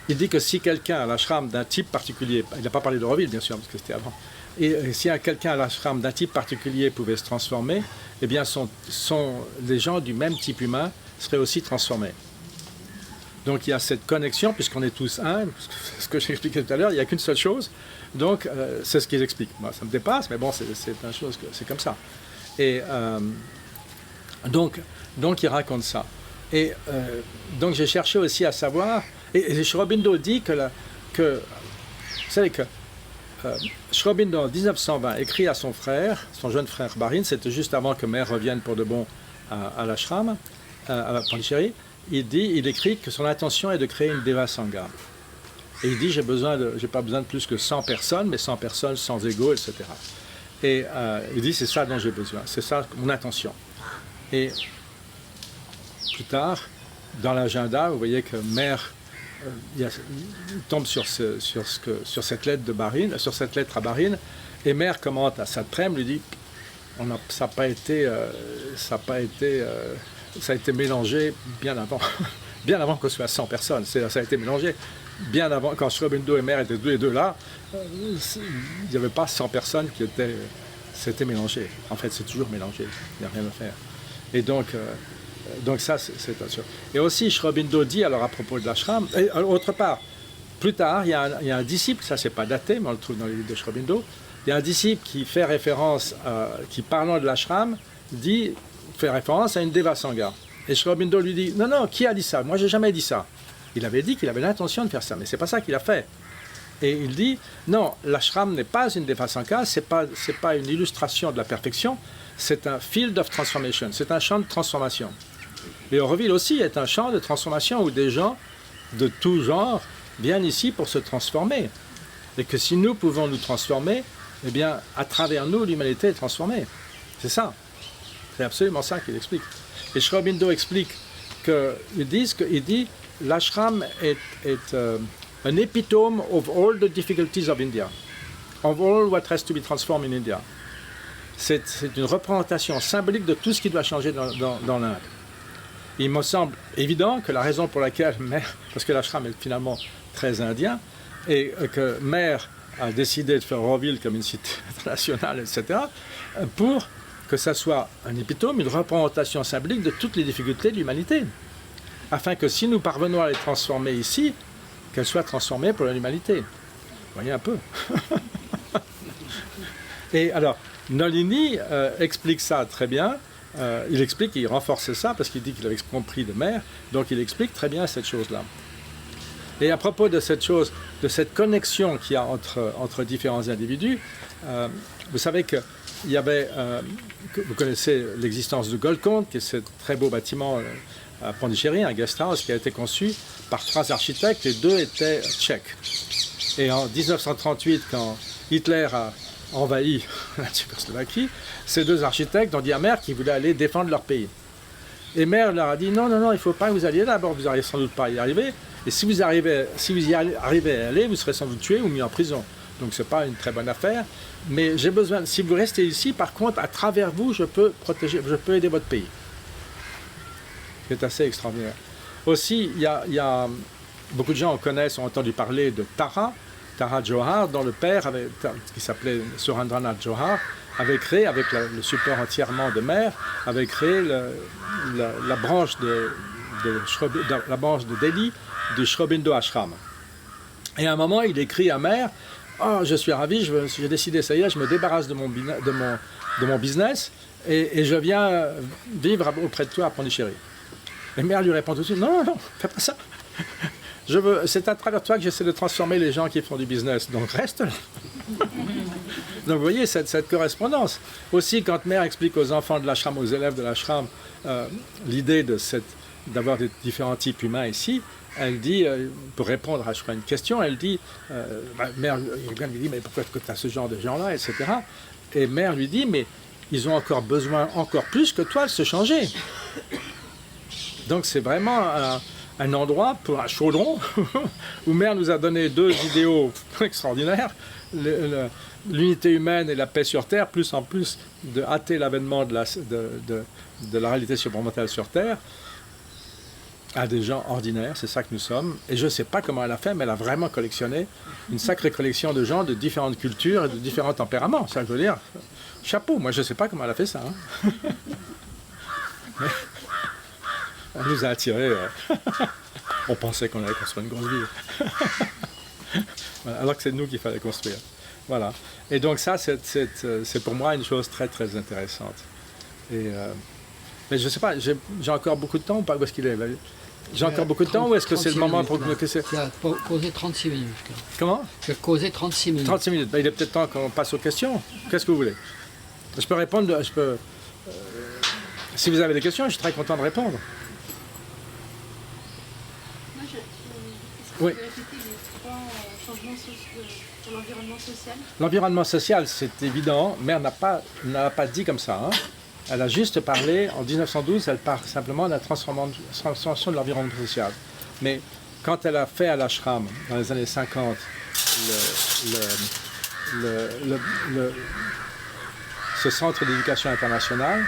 il dit que si quelqu'un à l'ashram d'un type particulier, il n'a pas parlé d'Auroville bien sûr, parce que c'était avant, et si quelqu'un à l'ashram d'un type particulier pouvait se transformer, eh bien les gens du même type humain seraient aussi transformés. Donc il y a cette connexion, puisqu'on est tous un, ce que j'ai expliqué tout à l'heure, il n'y a qu'une seule chose, donc c'est ce qu'ils expliquent. Moi, ça me dépasse, mais bon, c'est une chose, c'est comme ça. Et donc il raconte ça. Et donc j'ai cherché aussi à savoir, et Sri Aurobindo dit que vous savez que Sri Aurobindo en 1920 écrit à son frère, son jeune frère Barin, c'était juste avant que Mère revienne pour de bon à l'ashram, à Pondichéry, il écrit que son intention est de créer une Deva Sangha. Et il dit, j'ai pas besoin de plus que 100 personnes, mais 100 personnes sans ego, etc. Et il dit, c'est ça dont j'ai besoin, c'est ça mon intention. Et plus tard, dans l'agenda, vous voyez que Mère il tombe sur cette lettre de Barin, sur cette lettre à Barin, et Mère commente à Satprem, lui dit, ça a été mélangé bien avant que ce soit 100 personnes. Ça a été mélangé bien avant, quand Sri Aurobindo et Mère étaient tous les deux là, il n'y avait pas 100 personnes c'était mélangé. En fait, c'est toujours mélangé, il n'y a rien à faire. Et donc ça, c'est sûr. Et aussi, Sri Aurobindo dit, alors à propos de l'ashram, et autre part, plus tard, il y a un disciple, ça c'est pas daté, mais on le trouve dans les livres de Sri Aurobindo, il y a un disciple qui fait référence, qui parlant de l'ashram, fait référence à une Deva Sangha. Et Sri Aurobindo lui dit, non, qui a dit ça? Moi, j'ai jamais dit ça. Il avait dit qu'il avait l'intention de faire ça, mais c'est pas ça qu'il a fait. Et il dit, non, l'ashram n'est pas une Deva Sangha, c'est pas une illustration de la perfection, c'est un field of transformation, c'est un champ de transformation. Et Auroville aussi est un champ de transformation où des gens de tout genre viennent ici pour se transformer. Et que si nous pouvons nous transformer, eh bien, à travers nous, l'humanité est transformée. C'est ça. C'est absolument ça qu'il explique. Et Sri Aurobindo explique il dit l'ashram est an epitome of all the difficulties of India, of all what has to be transformed in India. C'est une représentation symbolique de tout ce qui doit changer dans l'Inde. Il me semble évident que la raison pour laquelle Mère, parce que l'ashram est finalement très indien, et que Mère a décidé de faire Auroville comme une cité internationale, etc., pour que ça soit un épitome, une représentation symbolique de toutes les difficultés de l'humanité, afin que si nous parvenons à les transformer ici, qu'elles soient transformées pour l'humanité. Vous voyez un peu. Et alors, Nolini explique ça très bien. Il explique, il renforce ça parce qu'il dit qu'il avait compris de Mère, donc il explique très bien cette chose-là. Et à propos de cette chose, de cette connexion qu'il y a entre différents individus, vous savez qu'il y avait, vous connaissez l'existence de Golconda, qui est ce très beau bâtiment à Pondichéry, un guest house qui a été conçu par 3 architectes, et 2 étaient tchèques. Et en 1938, quand Hitler a envahi la Tchécoslovaquie, ces 2 architectes ont dit à Mère qu'ils voulaient aller défendre leur pays. Et Mère leur a dit non, il ne faut pas que vous alliez là, d'abord vous n'allez sans doute pas y arriver, et si vous y arrivez à aller, vous serez sans doute tué ou mis en prison. Donc ce n'est pas une très bonne affaire, mais j'ai besoin, si vous restez ici, par contre, à travers vous, je peux aider votre pays. qui est assez extraordinaire. Aussi, il y a beaucoup de gens connaissent, ont entendu parler de Tara Johar, dont le père, qui s'appelait Surendranath Johar, avait créé, avec le support entièrement de Mère, avait créé la branche de Delhi du Sri Aurobindo Ashram. Et à un moment, il écrit à Mère, « Oh, je suis ravi, j'ai décidé, ça y est, je me débarrasse de mon business et je viens vivre auprès de toi à Pondichéry. » Et Mère lui répond tout de suite, « Non, fais pas ça. C'est à travers toi que j'essaie de transformer les gens qui font du business, donc reste là. » Donc vous voyez cette correspondance. Aussi, quand Mère explique aux enfants de l'ashram, aux élèves de l'ashram, l'idée d'avoir des différents types humains ici, elle dit, pour répondre à une question, elle dit, Mère lui dit, mais pourquoi tu as ce genre de gens-là, etc. Et Mère lui dit, mais ils ont encore besoin, encore plus que toi, de se changer. Donc c'est vraiment un endroit, pour un chaudron, où Mère nous a donné deux idéaux extraordinaires, l'unité humaine et la paix sur Terre, plus en plus de hâter l'avènement de la réalité supramentale sur Terre, à des gens ordinaires, c'est ça que nous sommes. Et je ne sais pas comment elle a fait, mais elle a vraiment collectionné une sacrée collection de gens de différentes cultures et de différents tempéraments. Ça, je veux dire, chapeau, moi je ne sais pas comment elle a fait ça. Hein. Elle nous a attirés. On pensait qu'on allait construire une grosse ville. Alors que c'est nous qu'il fallait construire. Voilà. Et donc ça, c'est pour moi une chose très très intéressante. Et, mais je ne sais pas, j'ai encore beaucoup de temps ou pas? Où est-ce qu'il est? J'ai encore beaucoup de temps ou est-ce que c'est le moment pour que c'est... Tu as causé 36 minutes. Comment? Tu as causé 36 minutes. 36 minutes. Ben, il est peut-être temps qu'on passe aux questions. Qu'est-ce que vous voulez? Je peux répondre, si vous avez des questions, je suis très content de répondre. Moi, est-ce que Oui. vous pouvez répéter les trois changements sur l'environnement social? L'environnement social, c'est évident. Mère n'a pas dit comme ça. Hein. Elle a juste parlé, en 1912, elle parle simplement de la transformation de l'environnement social. Mais quand elle a fait à l'ashram, dans les années 50, ce centre d'éducation internationale,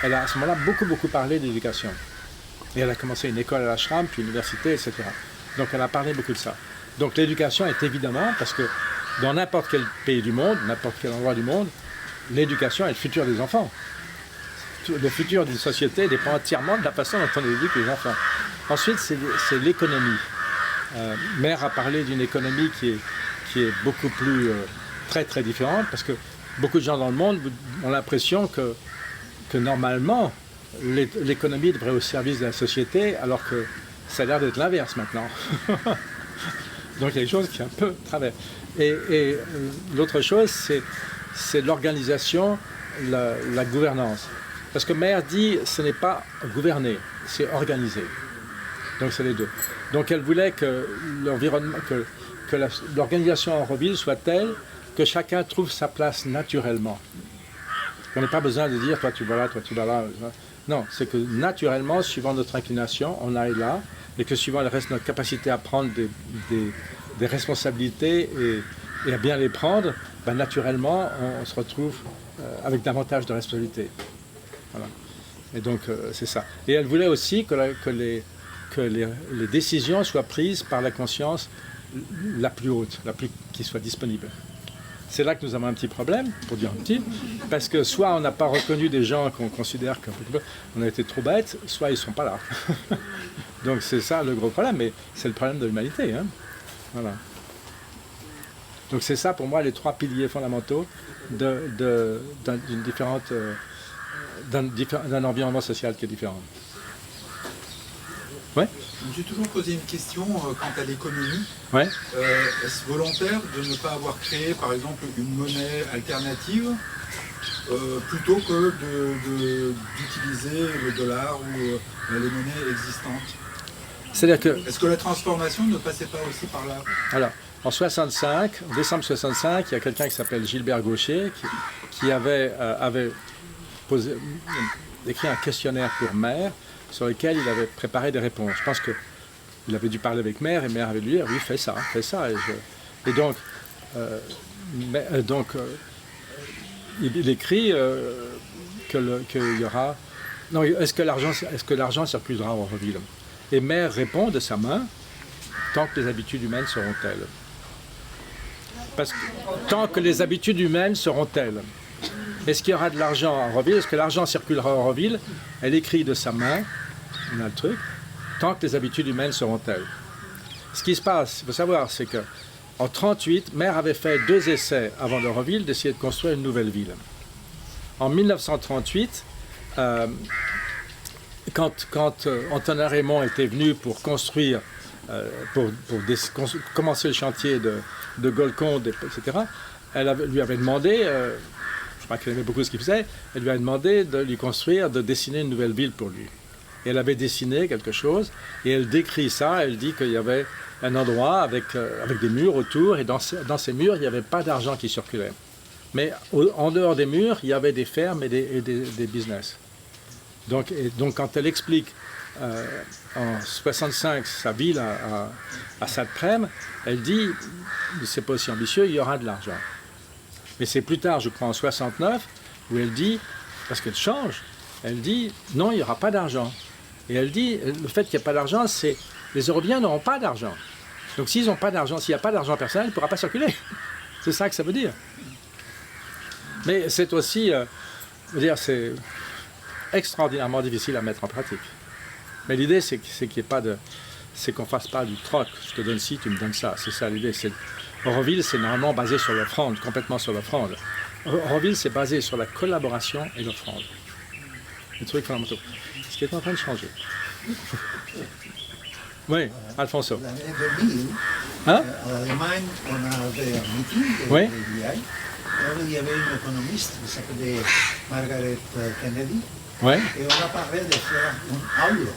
elle a à ce moment-là beaucoup parlé d'éducation. Et elle a commencé une école à l'ashram, puis une université, etc. Donc elle a parlé beaucoup de ça. Donc l'éducation est évidemment, parce que dans n'importe quel pays du monde, n'importe quel endroit du monde, l'éducation est le futur des enfants. Le futur d'une société dépend entièrement de la façon dont on éduque les enfants. Ensuite, c'est l'économie. Mère a parlé d'une économie qui est beaucoup plus très très différente, parce que beaucoup de gens dans le monde ont l'impression que normalement, l'économie devrait être au service de la société, alors que ça a l'air d'être l'inverse maintenant. Donc il y a des choses qui sont un peu travers. Et l'autre chose, c'est l'organisation, la gouvernance. Parce que Mère dit, ce n'est pas gouverner, c'est organiser. Donc c'est les deux. Donc elle voulait que l'environnement, que l'organisation en Auroville soit telle que chacun trouve sa place naturellement. On n'a pas besoin de dire, toi tu vas là, toi tu vas là. Non, c'est que naturellement, suivant notre inclination, on aille là, et que suivant le reste de notre capacité à prendre des responsabilités et à bien les prendre, ben, naturellement, on se retrouve avec davantage de responsabilités. Voilà. Et donc, c'est ça. Et elle voulait aussi que les décisions soient prises par la conscience la plus haute, qui soit disponible. C'est là que nous avons un petit problème, pour dire un petit, parce que soit on n'a pas reconnu des gens qu'on considère qu'on a été trop bêtes, soit ils ne sont pas là. Donc c'est ça le gros problème, mais c'est le problème de l'humanité. Hein. Voilà. Donc c'est ça pour moi les trois piliers fondamentaux d'un environnement social qui est différent. Ouais. Je me suis toujours posé une question quant à l'économie. Ouais. Est-ce volontaire de ne pas avoir créé, par exemple, une monnaie alternative plutôt que d'utiliser le dollar ou les monnaies existantes? C'est-à-dire que... Est-ce que la transformation ne passait pas aussi par là? Alors, en décembre 65, il y a quelqu'un qui s'appelle Gilbert Gaucher qui avait écrit un questionnaire pour Mère sur lequel il avait préparé des réponses. Je pense qu'il avait dû parler avec Mère et Mère avait dû dire oui, fais ça. Et donc, il écrit qu'il y aura Non, est-ce que l'argent circulera à Auroville? Et Maire répond de sa main, tant que les habitudes humaines seront telles. Parce que tant que les habitudes humaines seront telles. Est-ce qu'il y aura de l'argent à Auroville? Est-ce que l'argent circulera à Auroville? Elle écrit de sa main, on a le truc, tant que les habitudes humaines seront telles. Ce qui se passe, il faut savoir, c'est que en 1938, Maire avait fait 2 essais avant d'Auroville d'essayer de construire une nouvelle ville. En 1938, quand Antonin Raymond était venu pour construire, commencer le chantier de Golconde, etc., lui avait demandé, je crois qu'elle aimait beaucoup ce qu'il faisait, elle lui a demandé de lui construire, de dessiner une nouvelle ville pour lui. Et elle avait dessiné quelque chose, et elle décrit ça, elle dit qu'il y avait un endroit avec des murs autour, et dans ces murs, il n'y avait pas d'argent qui circulait. Mais en dehors des murs, il y avait des fermes et des business. Donc quand elle explique en 65 sa ville à Sainte-Prème, elle dit, c'est pas aussi ambitieux, il y aura de l'argent. Mais c'est plus tard, je crois, en 69, où elle dit, parce qu'elle change, elle dit, non, il n'y aura pas d'argent. Et elle dit, le fait qu'il n'y ait pas d'argent, c'est les Euroviens n'auront pas d'argent. Donc s'ils n'ont pas d'argent, s'il n'y a pas d'argent personnel, il ne pourra pas circuler. C'est ça que ça veut dire. Mais c'est aussi, c'est extraordinairement difficile à mettre en pratique. Mais l'idée, c'est qu'on ne fasse pas du troc. Je te donne ci, tu me donnes ça. C'est ça l'idée. Auroville, c'est normalement basé sur l'offrande, complètement sur l'offrande. Auroville, c'est basé sur la collaboration et l'offrande. Les trucs fondamentaux. Ce qui est en train de changer. Oui, Alfonso. L'année 2000, Hein? en Allemagne, on avait un meeting de Oui. l'EDI. Il y avait une économiste qui s'appelait Margaret Kennedy. Oui. Et on a parlé de faire un euro.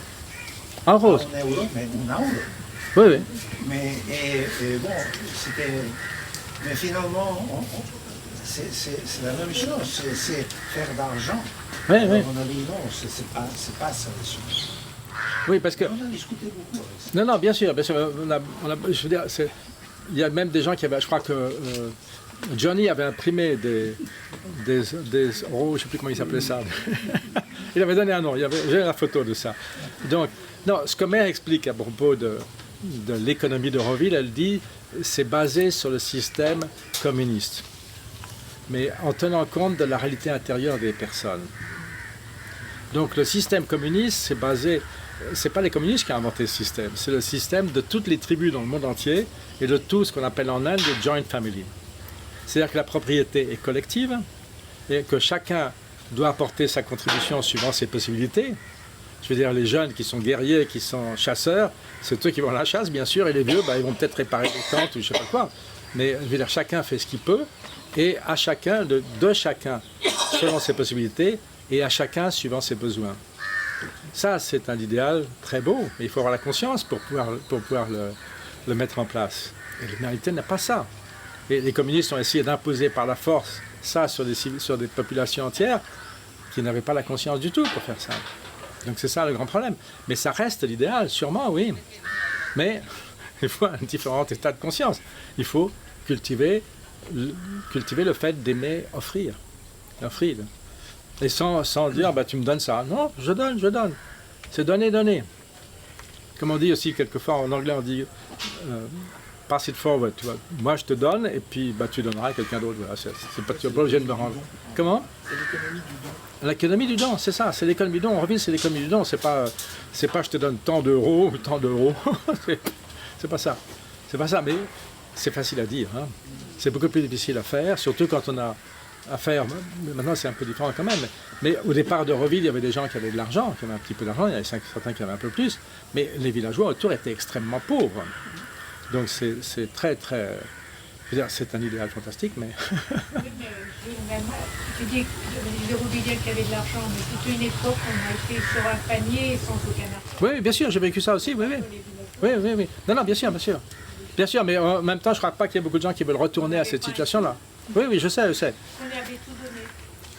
En rose. Pas un euro, mais un euro. Oui, oui. Mais bon, c'était. Mais finalement, c'est la même chose. C'est faire d'argent. Oui, Alors, oui. on a dit non, c'est pas ça les choses. Oui, parce que... On a discuté beaucoup avec ça. Non, bien sûr. Je veux dire, il y a même des gens qui avaient... Je crois que Johnny avait imprimé des euros, je ne sais plus comment il s'appelait ça. Il avait donné un nom, j'ai la photo de ça. Donc, non, ce que Maire explique à propos de l'économie d'Auroville, elle dit c'est basé sur le système communiste, mais en tenant compte de la réalité intérieure des personnes. Donc le système communiste, c'est basé... C'est pas les communistes qui ont inventé ce système, c'est le système de toutes les tribus dans le monde entier et de tout ce qu'on appelle en Inde le joint family. C'est-à-dire que la propriété est collective et que chacun doit apporter sa contribution suivant ses possibilités. Je veux dire, les jeunes qui sont guerriers, qui sont chasseurs, c'est eux qui vont à la chasse, bien sûr, et les vieux, ils vont peut-être réparer des tentes ou je sais pas quoi. Mais je veux dire, chacun fait ce qu'il peut et à chacun, de chacun, selon ses possibilités et à chacun suivant ses besoins. Ça, c'est un idéal très beau, mais il faut avoir la conscience pour pouvoir le mettre en place. Et l'humanité n'a pas ça. Et les communistes ont essayé d'imposer par la force ça sur des populations entières qui n'avaient pas la conscience du tout pour faire ça. Donc c'est ça le grand problème. Mais ça reste l'idéal, sûrement, oui. Mais il faut un différent état de conscience. Il faut cultiver le fait d'aimer offrir. Et sans dire, tu me donnes ça. Non, je donne. C'est donner. Comme on dit aussi quelquefois en anglais, on dit pass it forward. Tu vois. Moi, je te donne et puis tu donneras à quelqu'un d'autre. Voilà, tu n'es pas obligé de me rendre. Comment? C'est l'économie du don. L'économie du don, c'est ça. C'est l'économie du don. En revient, c'est l'économie du don. C'est pas je te donne tant d'euros ou tant d'euros. c'est pas ça. C'est pas ça, mais c'est facile à dire. Hein. C'est beaucoup plus difficile à faire, surtout quand on a à faire. Maintenant, c'est un peu différent quand même. Mais au départ d'Auroville, il y avait des gens qui avaient de l'argent, qui avaient un petit peu d'argent. Il y avait certains qui avaient un peu plus. Mais les villageois autour étaient extrêmement pauvres. Donc c'est très, très... Je veux dire, c'est un idéal fantastique, mais... Tu dis que les Aurovilliens qui avaient de l'argent, mais toute une époque, on a été sur un panier sans aucun argent. Oui, bien sûr, j'ai vécu ça aussi, oui. Non, bien sûr. Bien sûr, mais en même temps, je ne crois pas qu'il y ait beaucoup de gens qui veulent retourner à cette situation-là. Oui, je sais. On avait tout donné.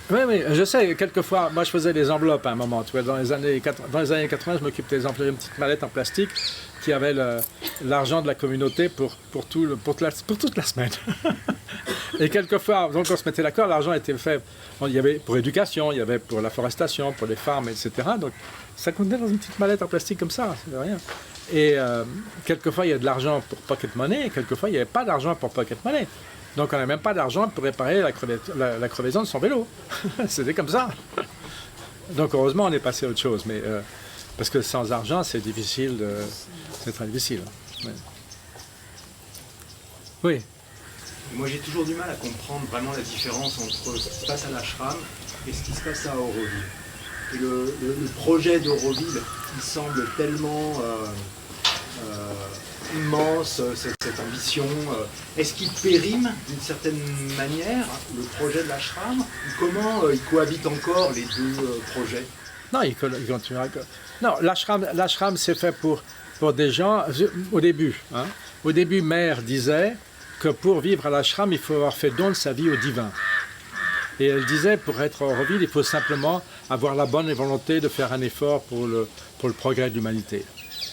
Oui, je sais, quelquefois, moi je faisais des enveloppes à un moment, tu vois, dans les années 80, je m'occupais des enveloppes, une petite mallette en plastique qui avait l'argent de la communauté pour toute la semaine. Et quelquefois, donc on se mettait d'accord, l'argent était fait, il y avait pour l'éducation, il y avait pour la forestation, pour les farms, etc. Donc ça contenait dans une petite mallette en plastique comme ça, c'est rien. Et quelquefois il y a de l'argent pour pocket money, et quelquefois il n'y avait pas d'argent pour pocket money. Donc on n'avait même pas d'argent pour réparer la crevaison de son vélo. C'était comme ça. Donc heureusement on est passé à autre chose, mais parce que sans argent c'est difficile, c'est très difficile. Ouais. Oui. Moi, j'ai toujours du mal à comprendre vraiment la différence entre ce qui se passe à l'ashram et ce qui se passe à Auroville. Et le projet d'Auroville, il semble tellement immense, cette ambition. Est-ce qu'il périme d'une certaine manière le projet de l'ashram? Ou comment ils cohabitent encore les deux projets? Non, il continuera. Non, l'ashram c'est fait pour des gens, au début. Hein, au début, Mère disait que pour vivre à l'ashram, il faut avoir fait don de sa vie au divin. Et elle disait, pour être à Auroville, il faut simplement avoir la bonne volonté de faire un effort pour le progrès de l'humanité.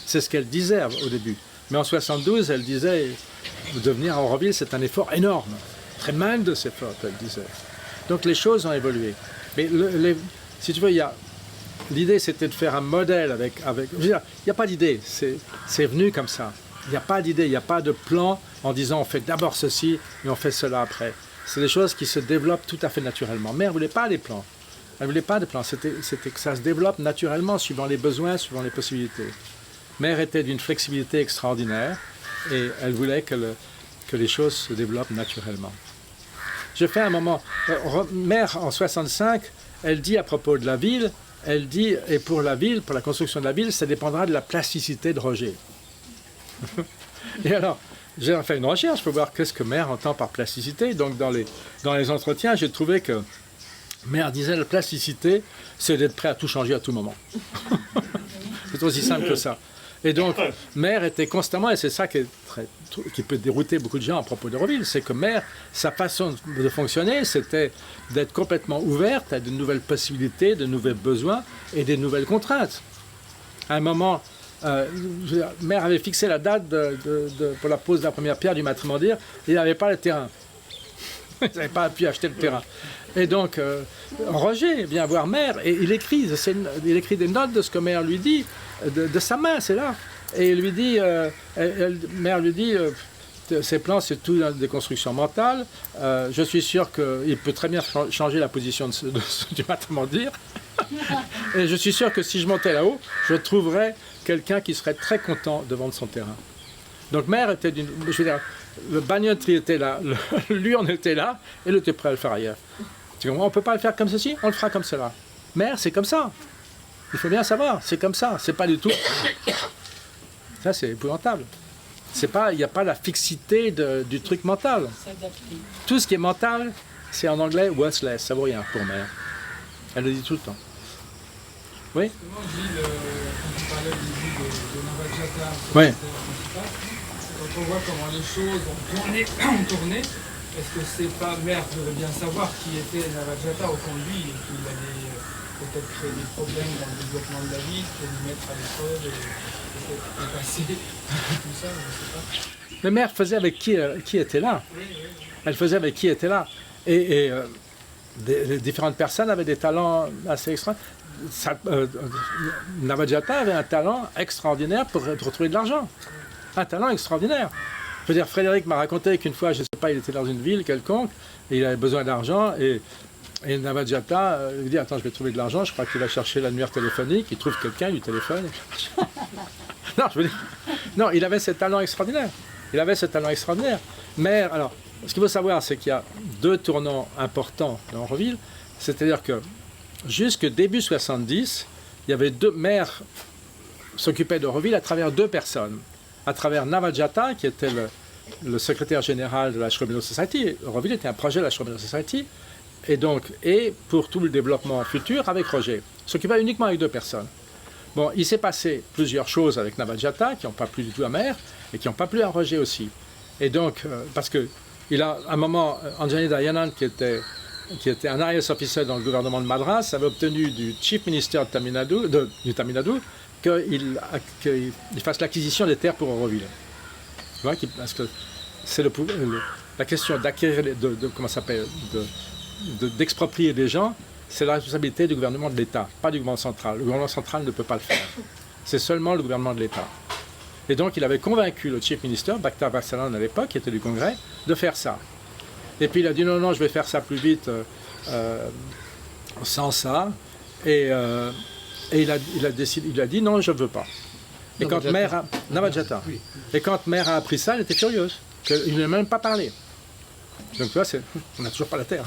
C'est ce qu'elle disait au début. Mais en 72, elle disait, de venir à Auroville, c'est un effort énorme. Tremendous effort, elle disait. Donc les choses ont évolué. Mais si tu veux, l'idée c'était de faire un modèle avec je veux dire, il n'y a pas d'idée, c'est venu comme ça. Il n'y a pas d'idée, il n'y a pas de plan en disant on fait d'abord ceci et on fait cela après. C'est des choses qui se développent tout à fait naturellement. Mère ne voulait pas des plans. Elle ne voulait pas de plans. C'était que ça se développe naturellement suivant les besoins, suivant les possibilités. Mère était d'une flexibilité extraordinaire et elle voulait que les choses se développent naturellement. Je fais un moment... Mère, en 65, elle dit à propos de la ville, elle dit, et pour la ville, pour la construction de la ville, ça dépendra de la plasticité de Roger. Et alors, j'ai fait une recherche pour voir qu'est-ce que Mère entend par plasticité. Donc dans les entretiens, j'ai trouvé que Mère disait la plasticité, c'est d'être prêt à tout changer à tout moment. C'est aussi simple que ça. Et donc, Mère était constamment, et c'est ça qui peut dérouter beaucoup de gens à propos d'Auroville, c'est que Mère, sa façon de fonctionner, c'était d'être complètement ouverte à de nouvelles possibilités, de nouveaux besoins et des nouvelles contraintes. À un moment, Mère avait fixé la date pour la pose de la première pierre du matrimondier, et il n'avait pas le terrain. Il n'avait pas pu acheter le terrain. Et donc, Roger vient voir Mère, et il écrit des notes de ce que Mère lui dit, de sa main, c'est là. Et il lui dit, Mère lui dit, ces plans, c'est tout des constructions mentales. Je suis sûr qu'il peut très bien changer la position du matrimondier. Et je suis sûr que si je montais là-haut, je trouverais quelqu'un qui serait très content de vendre son terrain. Donc Mère était je veux dire, le bagnotri était là, l'urne était là, et elle était prêt à le faire ailleurs. Tu comprends? On ne peut pas le faire comme ceci, on le fera comme cela. Mère, c'est comme ça. Il faut bien savoir, c'est comme ça, c'est pas du tout... Ça, c'est épouvantable. Il n'y a pas la fixité du truc mental. Tout ce qui est mental, c'est en anglais « worthless », ça vaut rien pour Mère. Elle le dit tout le temps. Oui? Quand tu parlais du début de Navajata, oui. Quand on voit comment les choses ont tourné, est-ce que c'est pas Mère devrait bien savoir qui était Navajata au fond de lui et qu'il allait peut-être créer des problèmes dans le développement de la ville pour lui mettre à l'épreuve et peut-être passer tout ça, je ne sais pas. Mais Mère faisait avec qui était là. Elle faisait avec qui était là. Et les différentes personnes avaient des talents assez extraordinaires. Navajata avait un talent extraordinaire pour retrouver de l'argent. Un talent extraordinaire. Je veux dire, Frédéric m'a raconté qu'une fois, je ne sais pas, il était dans une ville quelconque, et il avait besoin d'argent, et Navajata lui dit, attends, je vais trouver de l'argent, je crois qu'il va chercher l'annuaire téléphonique, il trouve quelqu'un, il lui téléphone. Non, je veux dire, non, il avait ce talent extraordinaire. Mais, alors, ce qu'il faut savoir, c'est qu'il y a deux tournants importants dans Auroville, c'est-à-dire que jusque début 70, il y avait deux mères s'occupaient d'Auroville à travers deux personnes. À travers Navajata, qui était le secrétaire général de la Shromelo Society. Auroville était un projet de la Shromelo Society. Et pour tout le développement futur avec Roger. S'occupait uniquement avec deux personnes. Bon, il s'est passé plusieurs choses avec Navajata, qui n'ont pas plu du tout à Mère, et qui n'ont pas plu à Roger aussi. Et donc, parce que il a, à un moment, Anjani Dayanand, qui était un IAS officer dans le gouvernement de Madras, avait obtenu du Chief Minister du Tamil Nadu qu'il fasse l'acquisition des terres pour Auroville. Tu vois, parce que c'est la question d'acquérir, d'exproprier des gens, c'est la responsabilité du gouvernement de l'État, pas du gouvernement central. Le gouvernement central ne peut pas le faire. C'est seulement le gouvernement de l'État. Et donc, il avait convaincu le chief minister, Bakhtar Barsalan à l'époque, qui était du Congrès, de faire ça. Et puis il a dit non, je vais faire ça plus vite sans ça. Et il a dit non, je ne veux pas. Et quand Navajata. Et quand Mère a appris ça, elle était furieuse. Il n'a même pas parlé. Donc tu vois, on n'a toujours pas la terre.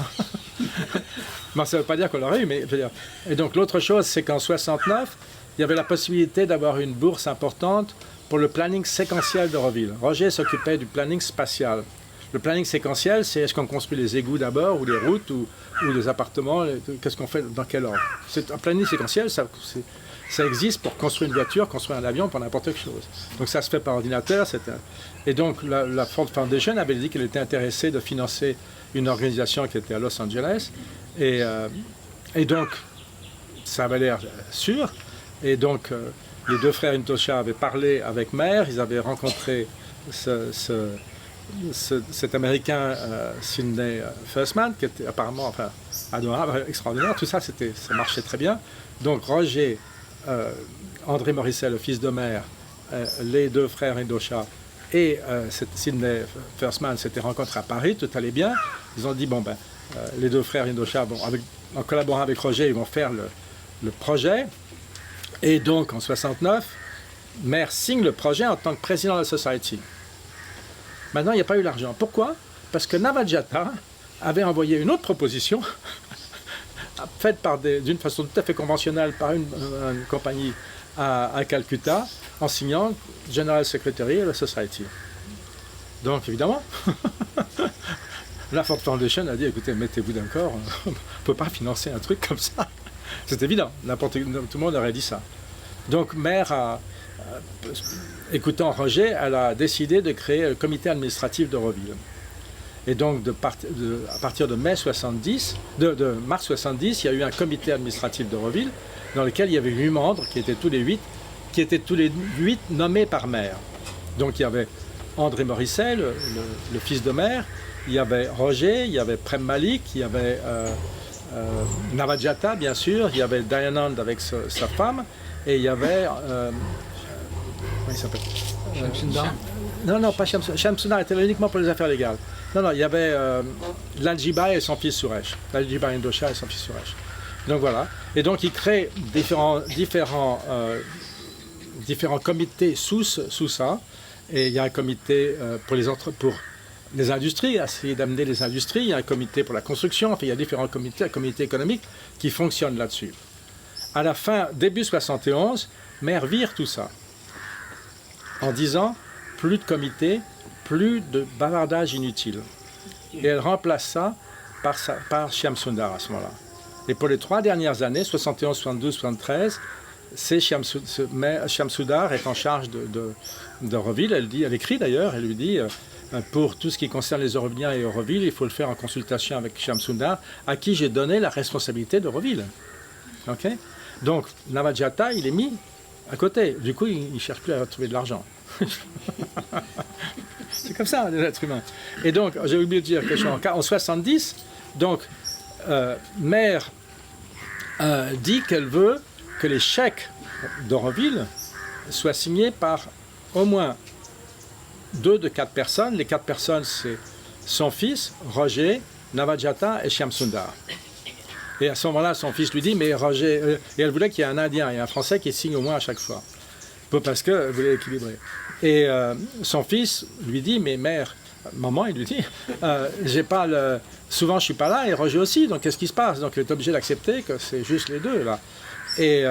Bon, ça ne veut pas dire qu'on l'aurait eu, mais je veux dire. Et donc l'autre chose, c'est qu'en 69, il y avait la possibilité d'avoir une bourse importante pour le planning séquentiel d'Euroville. Roger s'occupait du planning spatial. Le planning séquentiel, c'est est-ce qu'on construit les égouts d'abord, ou les routes, ou les appartements, qu'est-ce qu'on fait, dans quel ordre. C'est un planning séquentiel, ça existe pour construire une voiture, construire un avion, pour n'importe quelle chose. Donc ça se fait par ordinateur. Et donc la Ford Foundation avait dit qu'elle était intéressée de financer une organisation qui était à Los Angeles. Et donc, ça avait l'air sûr. Et donc, les deux frères Intosha avaient parlé avec Mère, ils avaient rencontré cet Américain Sidney Firstman, qui était apparemment adorable, extraordinaire. Tout ça, ça marchait très bien. Donc Roger, André Morisset, le fils de Mère, les deux frères Intosha et Sidney Firstman s'étaient rencontrés à Paris, tout allait bien. Ils ont dit, les deux frères Intosha, en collaborant avec Roger, ils vont faire le projet. Et donc, en 69, Mère signe le projet en tant que président de la Society. Maintenant, il n'y a pas eu l'argent. Pourquoi? Parce que Navajata avait envoyé une autre proposition, faite d'une façon tout à fait conventionnelle par une compagnie à Calcutta, en signant General Secretary de la Society. Donc, évidemment, la Ford Foundation a dit, écoutez, mettez-vous d'accord, on ne peut pas financer un truc comme ça. C'est évident, tout le monde aurait dit ça. Donc, Mère, écoutant Roger, elle a décidé de créer le comité administratif d'Euroville. Et donc, à partir de mars 70, il y a eu un comité administratif d'Euroville dans lequel il y avait 8 membres qui étaient tous les 8 nommés par Mère. Donc, il y avait André Morisset, le fils de Mère, il y avait Roger, il y avait Prem Malik, il y avait Navajata, bien sûr, il y avait Dayanand avec sa femme, et il y avait... comment il s'appelle Shamsundar. Non, pas Shamsundar. Shamsundar était uniquement pour les affaires légales. Non, il y avait Laljibai et son fils Suresh. Laljibai Intosha et son fils Suresh. Donc voilà. Et donc il crée différents comités sous ça. Et il y a un comité pour les industries, essayer d'amener les industries. Il y a un comité pour la construction. Enfin, il y a différents comités, un comité économique qui fonctionne là-dessus. À la fin, début 71, Mère vire tout ça en disant plus de comité, plus de bavardage inutile. Et elle remplace ça par Shamsundar à ce moment-là. Et pour les 3 dernières années, 71, 72, 73, Shamsundar est en charge d'Euroville. Elle écrit d'ailleurs, elle lui dit pour tout ce qui concerne les Euroviens et Euroville, il faut le faire en consultation avec Shamsundar, à qui j'ai donné la responsabilité d'Euroville. Ok? Donc Navajata, il est mis à côté. Du coup, il ne cherche plus à trouver de l'argent. C'est comme ça, les êtres humains. Et donc, j'ai oublié de dire que en 70, donc, Mère dit qu'elle veut que les chèques d'Euroville soient signés par au moins 2 de 4 personnes. Les 4 personnes, c'est son fils, Roger, Navajata et Shamsundar. Et à ce moment-là, son fils lui dit, mais Roger... et elle voulait qu'il y ait un Indien et un Français qui signe au moins à chaque fois. Parce qu'elle voulait équilibrer. Et son fils lui dit, mais Mère, maman, il lui dit, souvent je suis pas là et Roger aussi, donc qu'est-ce qui se passe? Donc il est obligé d'accepter que c'est juste les deux là. Et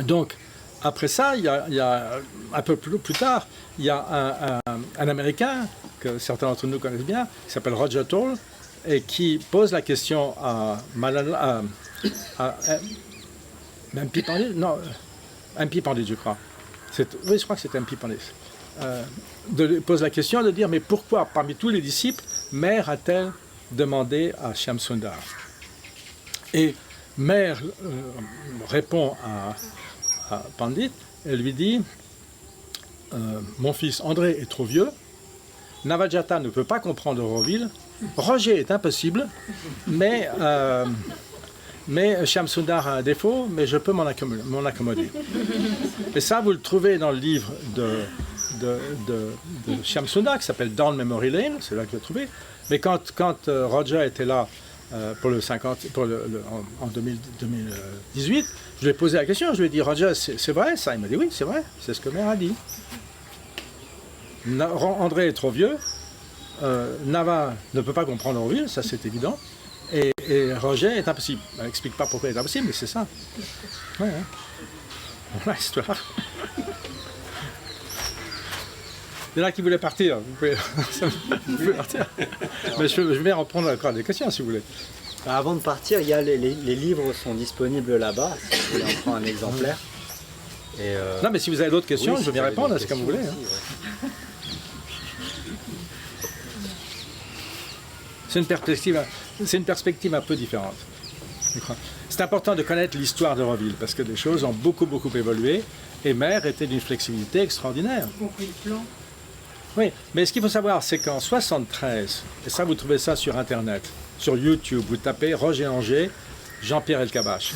donc après ça, il y a un peu plus tard, il y a un Américain que certains d'entre nous connaissent bien, qui s'appelle Roger Toll, et qui pose la question à MP Pandit, non, MP Pandit, je crois. Oui, je crois que c'était MP Pandit. Pose la question de dire, mais pourquoi, parmi tous les disciples, Mère a-t-elle demandé à Shamsundar? Et Mère répond à Pandit, elle lui dit, mon fils André est trop vieux, Navajata ne peut pas comprendre Auroville. Roger est impossible, mais Shyam-Sundar a un défaut, mais je peux m'en accommoder. Et ça, vous le trouvez dans le livre de Shyam-Sundar, qui s'appelle Down Memory Lane, c'est là que je l'ai trouvé. Mais quand Roger était là en 2018, je lui ai posé la question, je lui ai dit, Roger, c'est vrai ça? Il m'a dit, oui, c'est vrai, c'est ce que Mère a dit. André est trop vieux, Nava ne peut pas comprendre Auroville, ça c'est évident, et Roger est impossible. Elle n'explique pas pourquoi il est impossible, mais c'est ça. Ouais, hein. Voilà l'histoire. Il y en a qui voulaient partir, vous pouvez partir. Mais je vais reprendre encore des questions si vous voulez. Avant de partir, il y a les livres sont disponibles là-bas, si vous voulez en prendre un exemplaire. Et non, mais si vous avez d'autres questions, oui, je vais y répondre à ce que vous voulez. Aussi, hein. C'est une perspective un peu différente. C'est important de connaître l'histoire d'Auroville parce que des choses ont beaucoup évolué et Mère était d'une flexibilité extraordinaire. Y compris le plan. Oui, mais ce qu'il faut savoir, c'est qu'en 73, et ça vous trouvez ça sur Internet, sur YouTube, vous tapez Roger Anger, Jean-Pierre Elkabbach.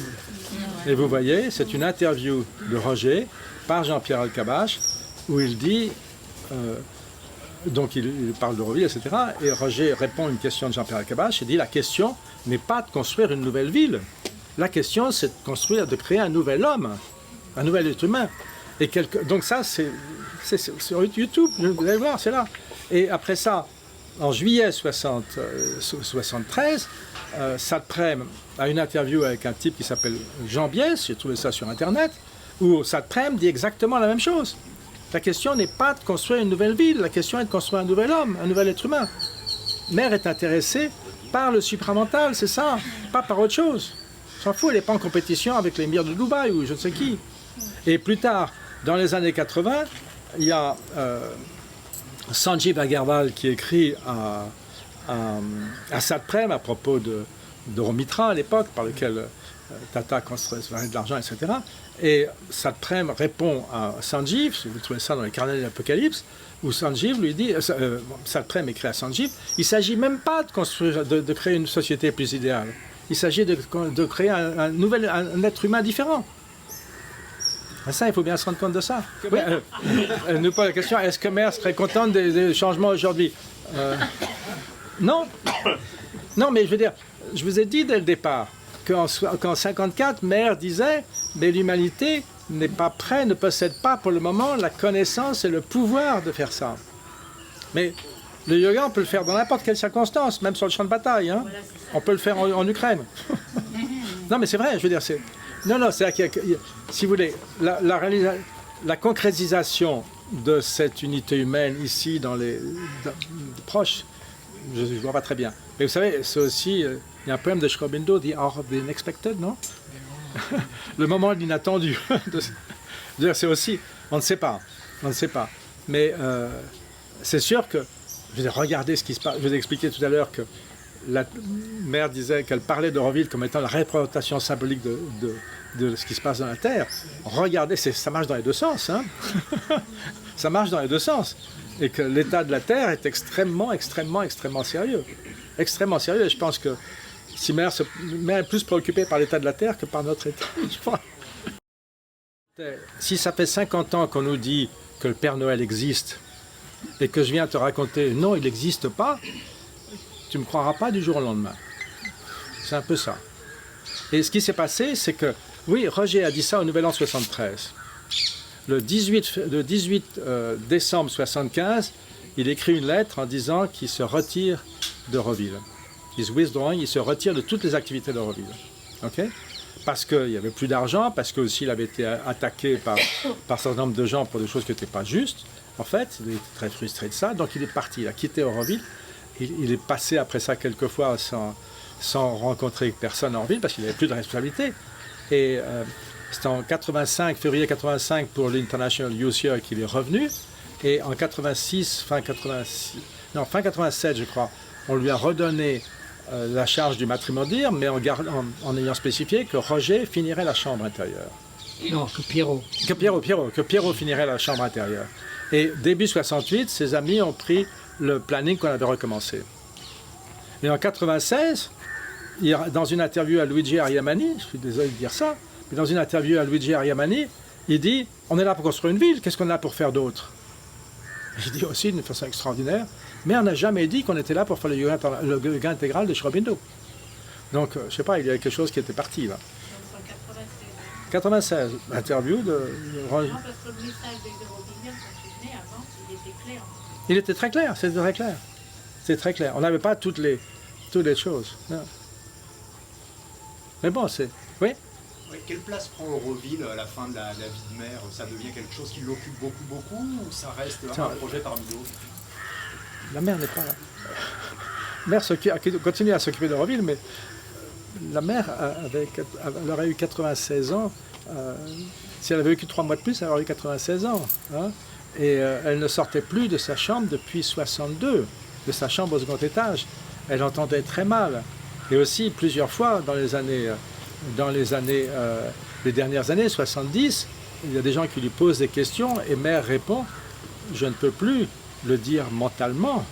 Et vous voyez, c'est une interview de Roger par Jean-Pierre Elkabbach où il dit, donc il parle d'Auroville, etc. Et Roger répond à une question de Jean-Pierre Elkabbach et dit la question n'est pas de construire une nouvelle ville. La question, c'est de créer un nouvel homme, un nouvel être humain. Donc ça, c'est sur YouTube, vous allez voir, c'est là. Et après ça, en juillet 73, Satrem a une interview avec un type qui s'appelle Jean Biès, j'ai trouvé ça sur Internet, où Satrem dit exactement la même chose. La question n'est pas de construire une nouvelle ville, la question est de construire un nouvel homme, un nouvel être humain. Mère est intéressée par le supramental, c'est ça, pas par autre chose. S'en fout, elle n'est pas en compétition avec l'émir de Dubaï ou je ne sais qui. Et plus tard, dans les années 80, il y a Sanjeev Agarwal qui écrit à Satrem à propos de Romitra à l'époque, par lequel Tata construisait de l'argent, etc. Et Satrem répond à Sanjeev, vous trouvez ça dans les carnets de l'Apocalypse, où Sanjeev lui dit, Satrem écrit à Sanjeev, il ne s'agit même pas de construire, de créer une société plus idéale. Il s'agit de créer un être humain différent. Et ça, il faut bien se rendre compte de ça. Oui, elle nous pose la question, est-ce que Mère serait contente des changements aujourd'hui? Non. Non, mais je veux dire, je vous ai dit dès le départ qu'en 1954, Mère disait, mais l'humanité n'est pas prête, ne possède pas pour le moment la connaissance et le pouvoir de faire ça. Mais le yoga, on peut le faire dans n'importe quelle circonstance, même sur le champ de bataille. Hein. On peut le faire en Ukraine. Non, mais c'est vrai, je veux dire, c'est... Non, c'est si vous voulez, la concrétisation de cette unité humaine ici, dans les proches, je ne vois pas très bien. Mais vous savez, c'est aussi, il y a un poème de Sri Aurobindo, The Hour of the Unexpected, non? Le moment de l'inattendu. C'est aussi, on ne sait pas. Mais c'est sûr que, je veux dire, regardez ce qui se passe. Je vous ai expliqué tout à l'heure que la Mère disait qu'elle parlait d'Auroville comme étant la représentation symbolique de ce qui se passe dans la Terre. Regardez, ça marche dans les deux sens. Hein. Ça marche dans les deux sens. Et que l'état de la Terre est extrêmement sérieux. Extrêmement sérieux. Et je pense que si Mère est plus préoccupée par l'état de la Terre que par notre état, je crois. Si ça fait 50 ans qu'on nous dit que le Père Noël existe et que je viens te raconter non, il n'existe pas, tu ne me croiras pas du jour au lendemain. C'est un peu ça. Et ce qui s'est passé, c'est que, oui, Roger a dit ça au Nouvel An 73. Le 18 décembre 75, il écrit une lettre en disant qu'il se retire d'Auroville. Il se retire de toutes les activités d'Auroville. Okay? Parce qu'il n'y avait plus d'argent, parce qu'il avait été attaqué par un certain nombre de gens pour des choses qui n'étaient pas justes. En fait, il était très frustré de ça, donc il est parti, il a quitté Auroville. Il est passé après ça quelques fois sans rencontrer personne en ville parce qu'il n'avait plus de responsabilité. Et c'était en février 85 pour l'International Youth Year qu'il est revenu. Et en fin 87 je crois, on lui a redonné la charge du matrimonial, mais en ayant spécifié que Roger finirait la chambre intérieure. Non, que Pierrot. Que Pierrot finirait la chambre intérieure. Et début 68, ses amis ont pris le planning qu'on avait recommencé. Et en 96, dans une interview à Luigi Ariamani, je suis désolé de dire ça, mais dans une interview à Luigi Ariamani, il dit « On est là pour construire une ville, qu'est-ce qu'on est là pour faire d'autre ?» Il dit aussi d'une façon extraordinaire, mais on n'a jamais dit qu'on était là pour faire le yoga intégral de Shrobindo. Donc, je ne sais pas, il y a quelque chose qui était parti là. 96, interview de... Non, parce que le message des Eurovignons, quand tu venais avant, il était clair. Il était très clair, c'était très clair. C'est très clair. On n'avait pas toutes les choses. Non. Mais bon, c'est... Oui? Ouais, quelle place prend Auroville à la fin de la vie de maire? Ça devient quelque chose qui l'occupe beaucoup ou ça reste un projet parmi d'autres? La mère n'est pas là. La mère continue à s'occuper d'Auroville, mais la mère elle aurait eu 96 ans. Si elle avait vécu 3 mois de plus, elle aurait eu 96 ans. Hein? Et elle ne sortait plus de sa chambre depuis 62, de sa chambre au second étage. Elle entendait très mal. Et aussi, plusieurs fois, dans les dernières années, 70, il y a des gens qui lui posent des questions et mère répond « Je ne peux plus le dire mentalement,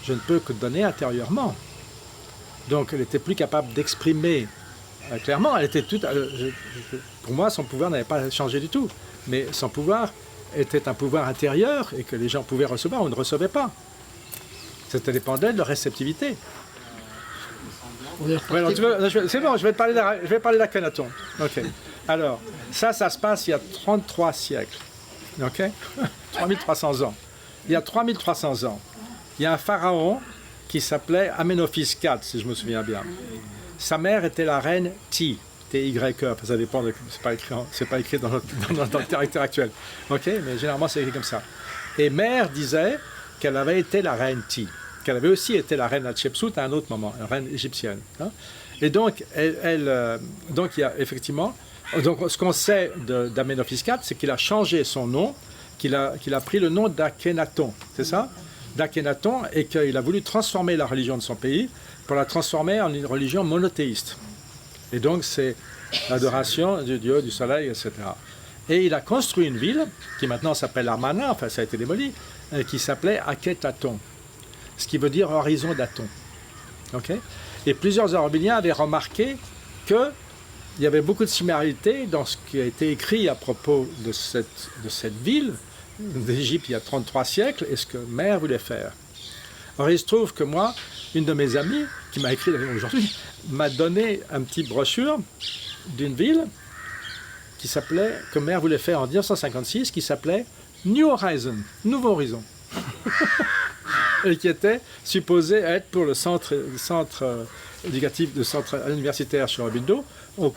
je ne peux que donner intérieurement. » Donc, elle n'était plus capable d'exprimer clairement. Elle était pour moi, son pouvoir n'avait pas changé du tout. Mais son pouvoir était un pouvoir intérieur et que les gens pouvaient recevoir ou ne recevaient pas. Ça dépendait de leur réceptivité. C'est bon, je vais parler d'Akhenaton. Ok. Alors, ça se passe il y a 33 siècles. Ok. 3300 ans. Il y a 3300 ans, il y a un pharaon qui s'appelait Amenophis IV, si je me souviens bien. Sa mère était la reine T-Y-E, ça dépend, c'est pas écrit dans le caractère actuel. Ok, mais généralement c'est écrit comme ça. Et mère disait qu'elle avait été la reine T, qu'elle avait aussi été la reine Hatshepsut à un autre moment, la reine égyptienne. Hein? Et donc, donc il y a effectivement, donc ce qu'on sait d'Amenophis IV, c'est qu'il a changé son nom, qu'il a pris le nom d'Akhenaton, c'est ça? D'Akhenaton, et qu'il a voulu transformer la religion de son pays pour la transformer en une religion monothéiste. Et donc c'est l'adoration du dieu, du soleil, etc. Et il a construit une ville, qui maintenant s'appelle Amarna, enfin ça a été démoli, qui s'appelait Akhetaton, ce qui veut dire horizon d'Aton. Okay? Et plusieurs Eurobiliens avaient remarqué qu'il y avait beaucoup de similarités dans ce qui a été écrit à propos de cette ville d'Égypte il y a 33 siècles et ce que Mère voulait faire. Alors il se trouve que moi, une de mes amies, qui m'a écrit aujourd'hui, m'a donné un petit brochure d'une ville qui s'appelait, que Mère voulait faire en 1956, qui s'appelait New Horizon, Nouveau Horizon. Et qui était supposé être pour le centre éducatif, le centre universitaire sur Aurobindo,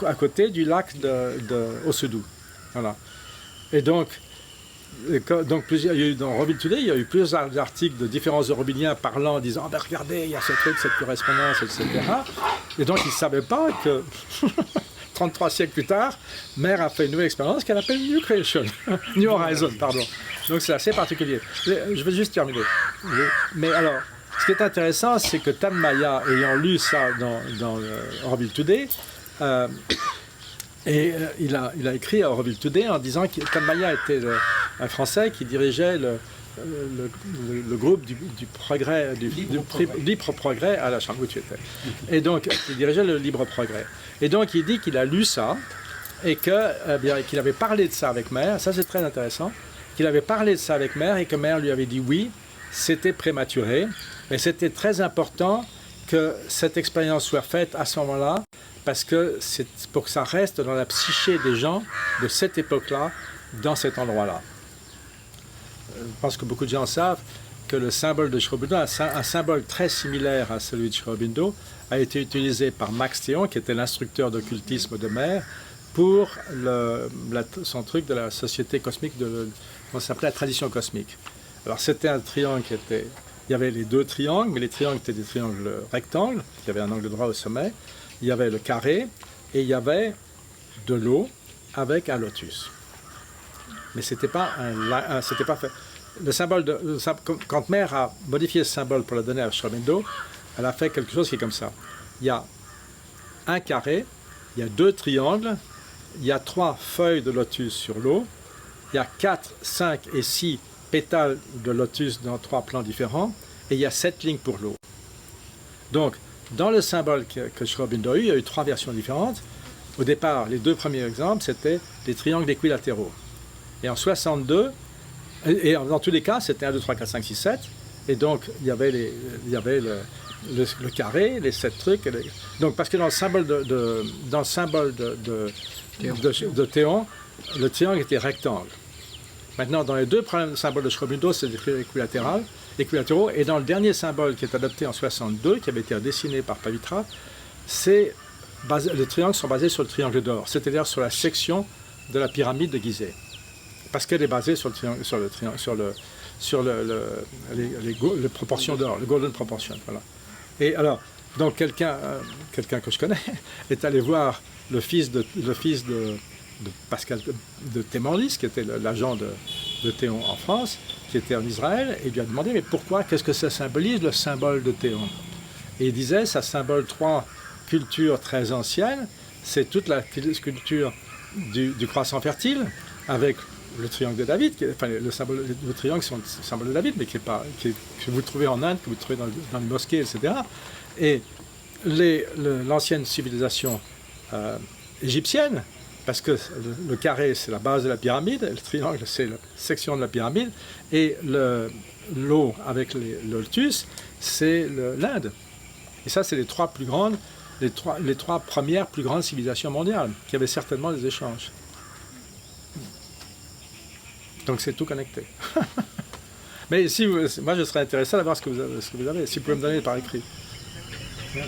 à côté du lac de Osudou. Voilà. Et donc il y a eu dans Auroville Today, il y a eu plusieurs articles de différents Eurobiliens parlant, disant « Regardez, il y a ce truc, cette correspondance, etc. » Et donc ils ne savaient pas que 33 siècles plus tard, Mère a fait une nouvelle expérience qu'elle appelle New Creation, New Horizon, pardon. Donc c'est assez particulier. Je vais juste terminer. Mais alors, ce qui est intéressant, c'est que Tanmaya, ayant lu ça dans Auroville Today, il a écrit à Auroville Today en disant que Tanmaya était un Français qui dirigeait le groupe du progrès, du libre progrès à la Chambre où tu étais. Et donc, il dirigeait le libre progrès. Et donc, il dit qu'il a lu ça et qu'il avait parlé de ça avec Mère. Ça, c'est très intéressant. Qu'il avait parlé de ça avec Mère et que Mère lui avait dit oui, c'était prématuré, mais c'était très important que cette expérience soit faite à ce moment-là, parce que c'est pour que ça reste dans la psyché des gens de cette époque-là, dans cet endroit-là. Je pense que beaucoup de gens savent que le symbole de Shrobindo, un symbole très similaire à celui de Shrobindo, a été utilisé par Max Théon, qui était l'instructeur d'occultisme de Mère, pour son truc de la société cosmique, on s'appelait la tradition cosmique. Alors c'était un triangle qui était... Il y avait les deux triangles, mais les triangles étaient des triangles rectangles, qui avaient un angle droit au sommet. Il y avait le carré, et il y avait de l'eau avec un lotus. Mais c'était pas fait. Le symbole quand Mère a modifié ce symbole pour le donner à Shrobindo, elle a fait quelque chose qui est comme ça. Il y a un carré, il y a deux triangles, il y a 3 feuilles de lotus sur l'eau, il y a 4, 5 et 6 pétales de lotus dans 3 plans différents, et il y a 7 lignes pour l'eau. Donc, dans le symbole que Shrobindo a eu, il y a eu 3 versions différentes. Au départ, les 2 premiers exemples, c'était des triangles équilatéraux. Et en 62, et dans tous les cas, c'était 1, 2, 3, 4, 5, 6, 7. Et donc, il y avait le carré, les 7 trucs. Donc, parce que dans le symbole de Théon, le triangle était rectangle. Maintenant, dans les 2 premiers symboles de Shrobindo, c'est des triangles équilatéraux. Et dans le dernier symbole qui est adopté en 62, qui avait été dessiné par Pavitra, les triangles sont basés sur le triangle d'or, c'est-à-dire sur la section de la pyramide de Gizeh. Parce qu'elle est basée sur les proportions d'or, le golden proportion. Voilà. Et alors, donc quelqu'un que je connais est allé voir le fils de Pascal de Thémandis, qui était l'agent de Théon en France, qui était en Israël, et lui a demandé mais pourquoi, qu'est-ce que ça symbolise le symbole de Théon? Et il disait ça symbole 3 cultures très anciennes, c'est toute la culture du croissant fertile avec le triangle de David, le triangle c'est le symbole de David, mais que vous trouvez en Inde, que vous trouvez dans les mosquées, etc. Et l'ancienne civilisation égyptienne, parce que le carré c'est la base de la pyramide, le triangle c'est la section de la pyramide, et l'eau avec le lotus c'est l'Inde. Et ça c'est les 3 premières plus grandes civilisations mondiales, qui avaient certainement des échanges. Donc c'est tout connecté. Mais moi je serais intéressé à voir ce que vous avez, si vous pouvez me donner par écrit. Yeah.